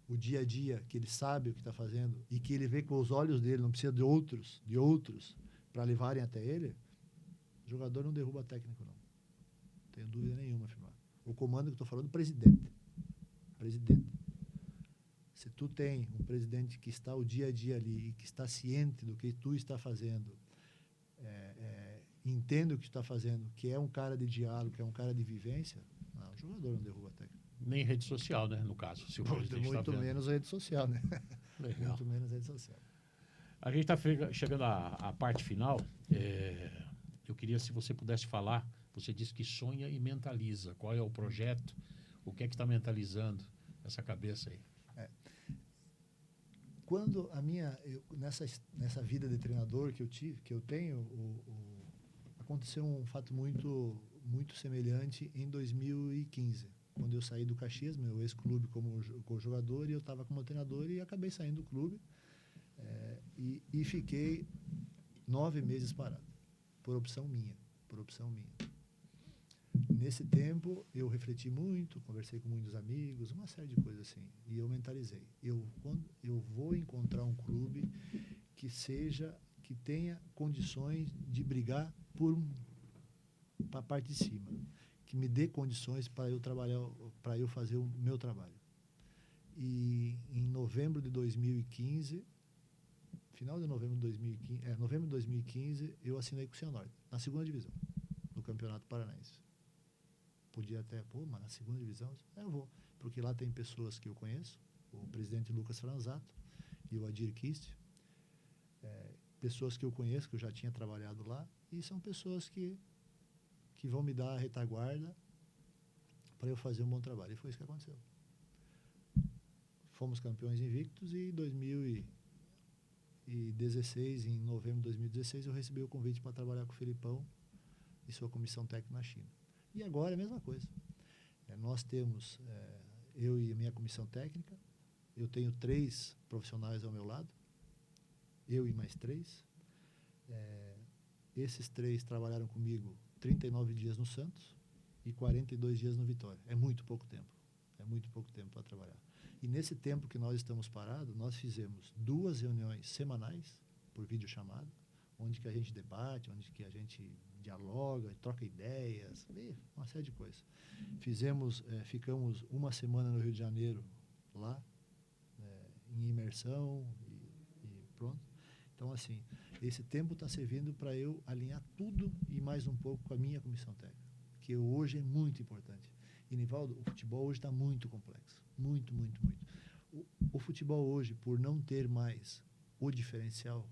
o dia a dia, que ele sabe o que está fazendo e que ele vê com os olhos dele, não precisa de outros para levarem até ele, o jogador não derruba técnico, não. Não tenho dúvida nenhuma, afirmar. O comando que eu estou falando, presidente. Se tu tem um presidente que está o dia a dia ali e que está ciente do que tu está fazendo, entende o que está fazendo, que é um cara de diálogo, que é um cara de vivência, o jogador não derruba técnico. Nem rede social, né, no caso. Se o muito menos rede social, né? Legal. Muito menos rede social. A gente está chegando à parte final. Eu queria, se você pudesse falar, você disse que sonha e mentaliza. Qual é o projeto? O que é que está mentalizando essa cabeça aí? Quando nessa vida de treinador que eu tenho, aconteceu um fato muito semelhante em 2015, quando eu saí do Caxias, meu ex-clube como jogador, e eu estava como treinador e acabei saindo do clube. E fiquei 9 meses parado, por opção minha, por opção minha. Nesse tempo, eu refleti muito, conversei com muitos amigos, uma série de coisas assim, e eu mentalizei. Eu vou encontrar um clube que tenha condições de brigar para a parte de cima, que me dê condições para eu trabalhar, para eu fazer o meu trabalho. E em novembro de 2015, final de novembro de 2015, eu assinei com o Cianorte, na segunda divisão, do Campeonato Paranaense. Podia até, mas na segunda divisão? Eu vou, porque lá tem pessoas que eu conheço, o presidente Lucas Franzato e o Adir Kist, pessoas que eu conheço, que eu já tinha trabalhado lá, e são pessoas que vão me dar a retaguarda para eu fazer um bom trabalho. E foi isso que aconteceu. Fomos campeões invictos e em 2016, em novembro de 2016, eu recebi o convite para trabalhar com o Felipão e sua comissão técnica na China. E agora é a mesma coisa. Nós temos, eu e a minha comissão técnica, eu tenho 3 profissionais ao meu lado, eu e mais 3. Esses 3 trabalharam comigo 39 dias no Santos e 42 dias no Vitória. É muito pouco tempo. É muito pouco tempo para trabalhar. E nesse tempo que nós estamos parados, nós fizemos 2 reuniões semanais por videochamada, onde que a gente debate, onde que a gente dialoga, troca ideias, uma série de coisas. Ficamos uma semana no Rio de Janeiro, lá, em imersão e pronto. Então, assim, esse tempo está servindo para eu alinhar tudo e mais um pouco com a minha comissão técnica, que hoje é muito importante. E, Nivaldo, o futebol hoje está muito complexo. Muito, muito, muito. O futebol hoje, por não ter mais o diferencial,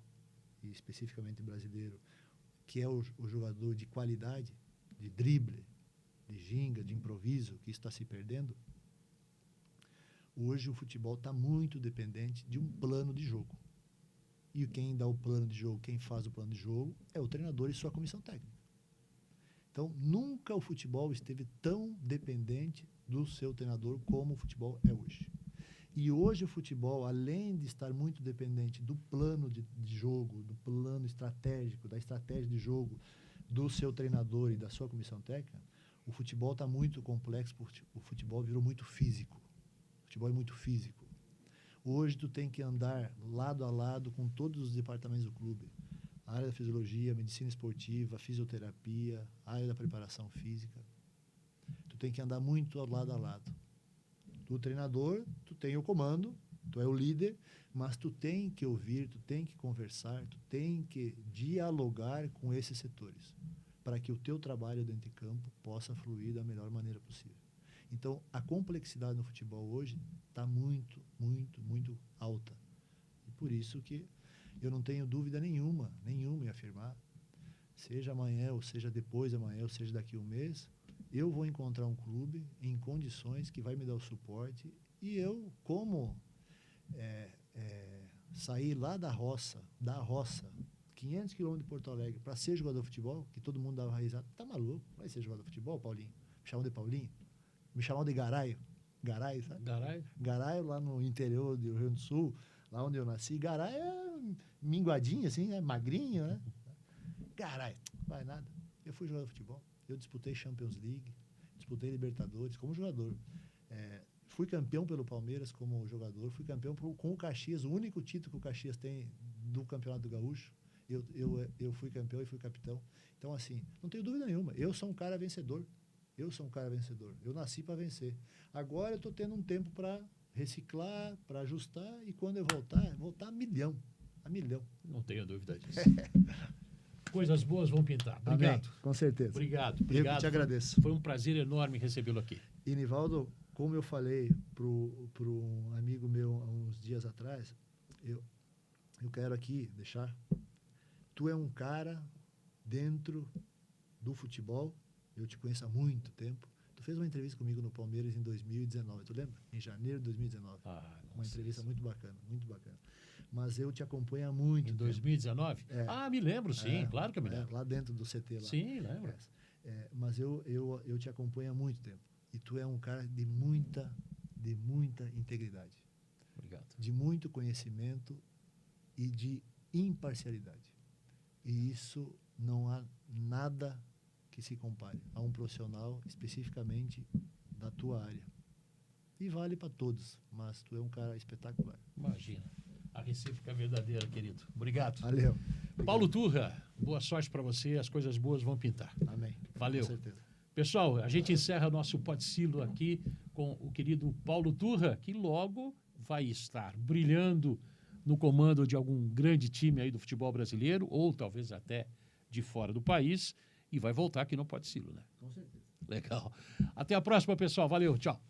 e especificamente brasileiro, que é o jogador de qualidade, de drible, de ginga, de improviso, que está se perdendo, hoje o futebol está muito dependente de um plano de jogo. E quem dá o plano de jogo, quem faz o plano de jogo, é o treinador e sua comissão técnica. Então, nunca o futebol esteve tão dependente do seu treinador como o futebol é hoje. E hoje o futebol, além de estar muito dependente do plano de jogo, do plano estratégico, da estratégia de jogo do seu treinador e da sua comissão técnica, o futebol está muito complexo, porque o futebol virou muito físico. O futebol é muito físico. Hoje tu tem que andar lado a lado com todos os departamentos do clube. A área da fisiologia, medicina esportiva, fisioterapia, a área da preparação física. Tu tem que andar muito lado a lado. Tu, treinador, tu tem o comando, tu é o líder, mas tu tem que ouvir, tu tem que conversar, tu tem que dialogar com esses setores, para que o teu trabalho dentro de campo possa fluir da melhor maneira possível. Então, a complexidade no futebol hoje está muito, muito, muito alta. E por isso que eu não tenho dúvida nenhuma em afirmar, seja amanhã, ou seja depois de amanhã, ou seja daqui a um mês, eu vou encontrar um clube em condições que vai me dar o suporte e eu, como sair lá da roça, 500 quilômetros de Porto Alegre, para ser jogador de futebol, que todo mundo dava risada, tá maluco, vai ser jogador de futebol, Paulinho? Me chamam de Paulinho? Me chamam de Garaio, sabe? Garaio lá no interior do Rio Grande do Sul, lá onde eu nasci. Garaio é minguadinho, assim, né? Magrinho, né? Garaio, vai nada. Eu fui jogador de futebol. Eu disputei Champions League, disputei Libertadores como jogador. Fui campeão pelo Palmeiras como jogador, fui campeão com o Caxias, o único título que o Caxias tem do Campeonato do Gaúcho. Eu fui campeão e fui capitão. Então, assim, não tenho dúvida nenhuma. Eu sou um cara vencedor. Eu nasci para vencer. Agora eu estou tendo um tempo para reciclar, para ajustar, e quando eu voltar a milhão. Não tenho dúvida disso. Coisas boas vão pintar. Obrigado. Amém, com certeza. Obrigado. Eu te agradeço. Foi um prazer enorme recebê-lo aqui. E, Nivaldo, como eu falei para um amigo meu há uns dias atrás, eu quero aqui deixar, tu é um cara dentro do futebol, eu te conheço há muito tempo. Tu fez uma entrevista comigo no Palmeiras em 2019, tu lembra? Em janeiro de 2019. Uma entrevista muito bacana, muito bacana. Mas eu te acompanho há muito tempo. Em 2019? Me lembro, sim, claro que eu me lembro. Lá dentro do CT lá. Sim, lembro. Mas eu te acompanho há muito tempo. E tu é um cara de muita integridade. Obrigado. De muito conhecimento e de imparcialidade. E isso não há nada que se compare a um profissional especificamente da tua área. E vale para todos, mas tu é um cara espetacular. Imagina. A recíproca é verdadeira, querido. Obrigado. Valeu. Obrigado. Paulo Turra, boa sorte para você. As coisas boas vão pintar. Amém. Valeu. Com certeza. Pessoal, a gente encerra nosso Podcilo aqui com o querido Paulo Turra, que logo vai estar brilhando no comando de algum grande time aí do futebol brasileiro, ou talvez até de fora do país, e vai voltar aqui no Podcilo, né? Com certeza. Legal. Até a próxima, pessoal. Valeu, tchau.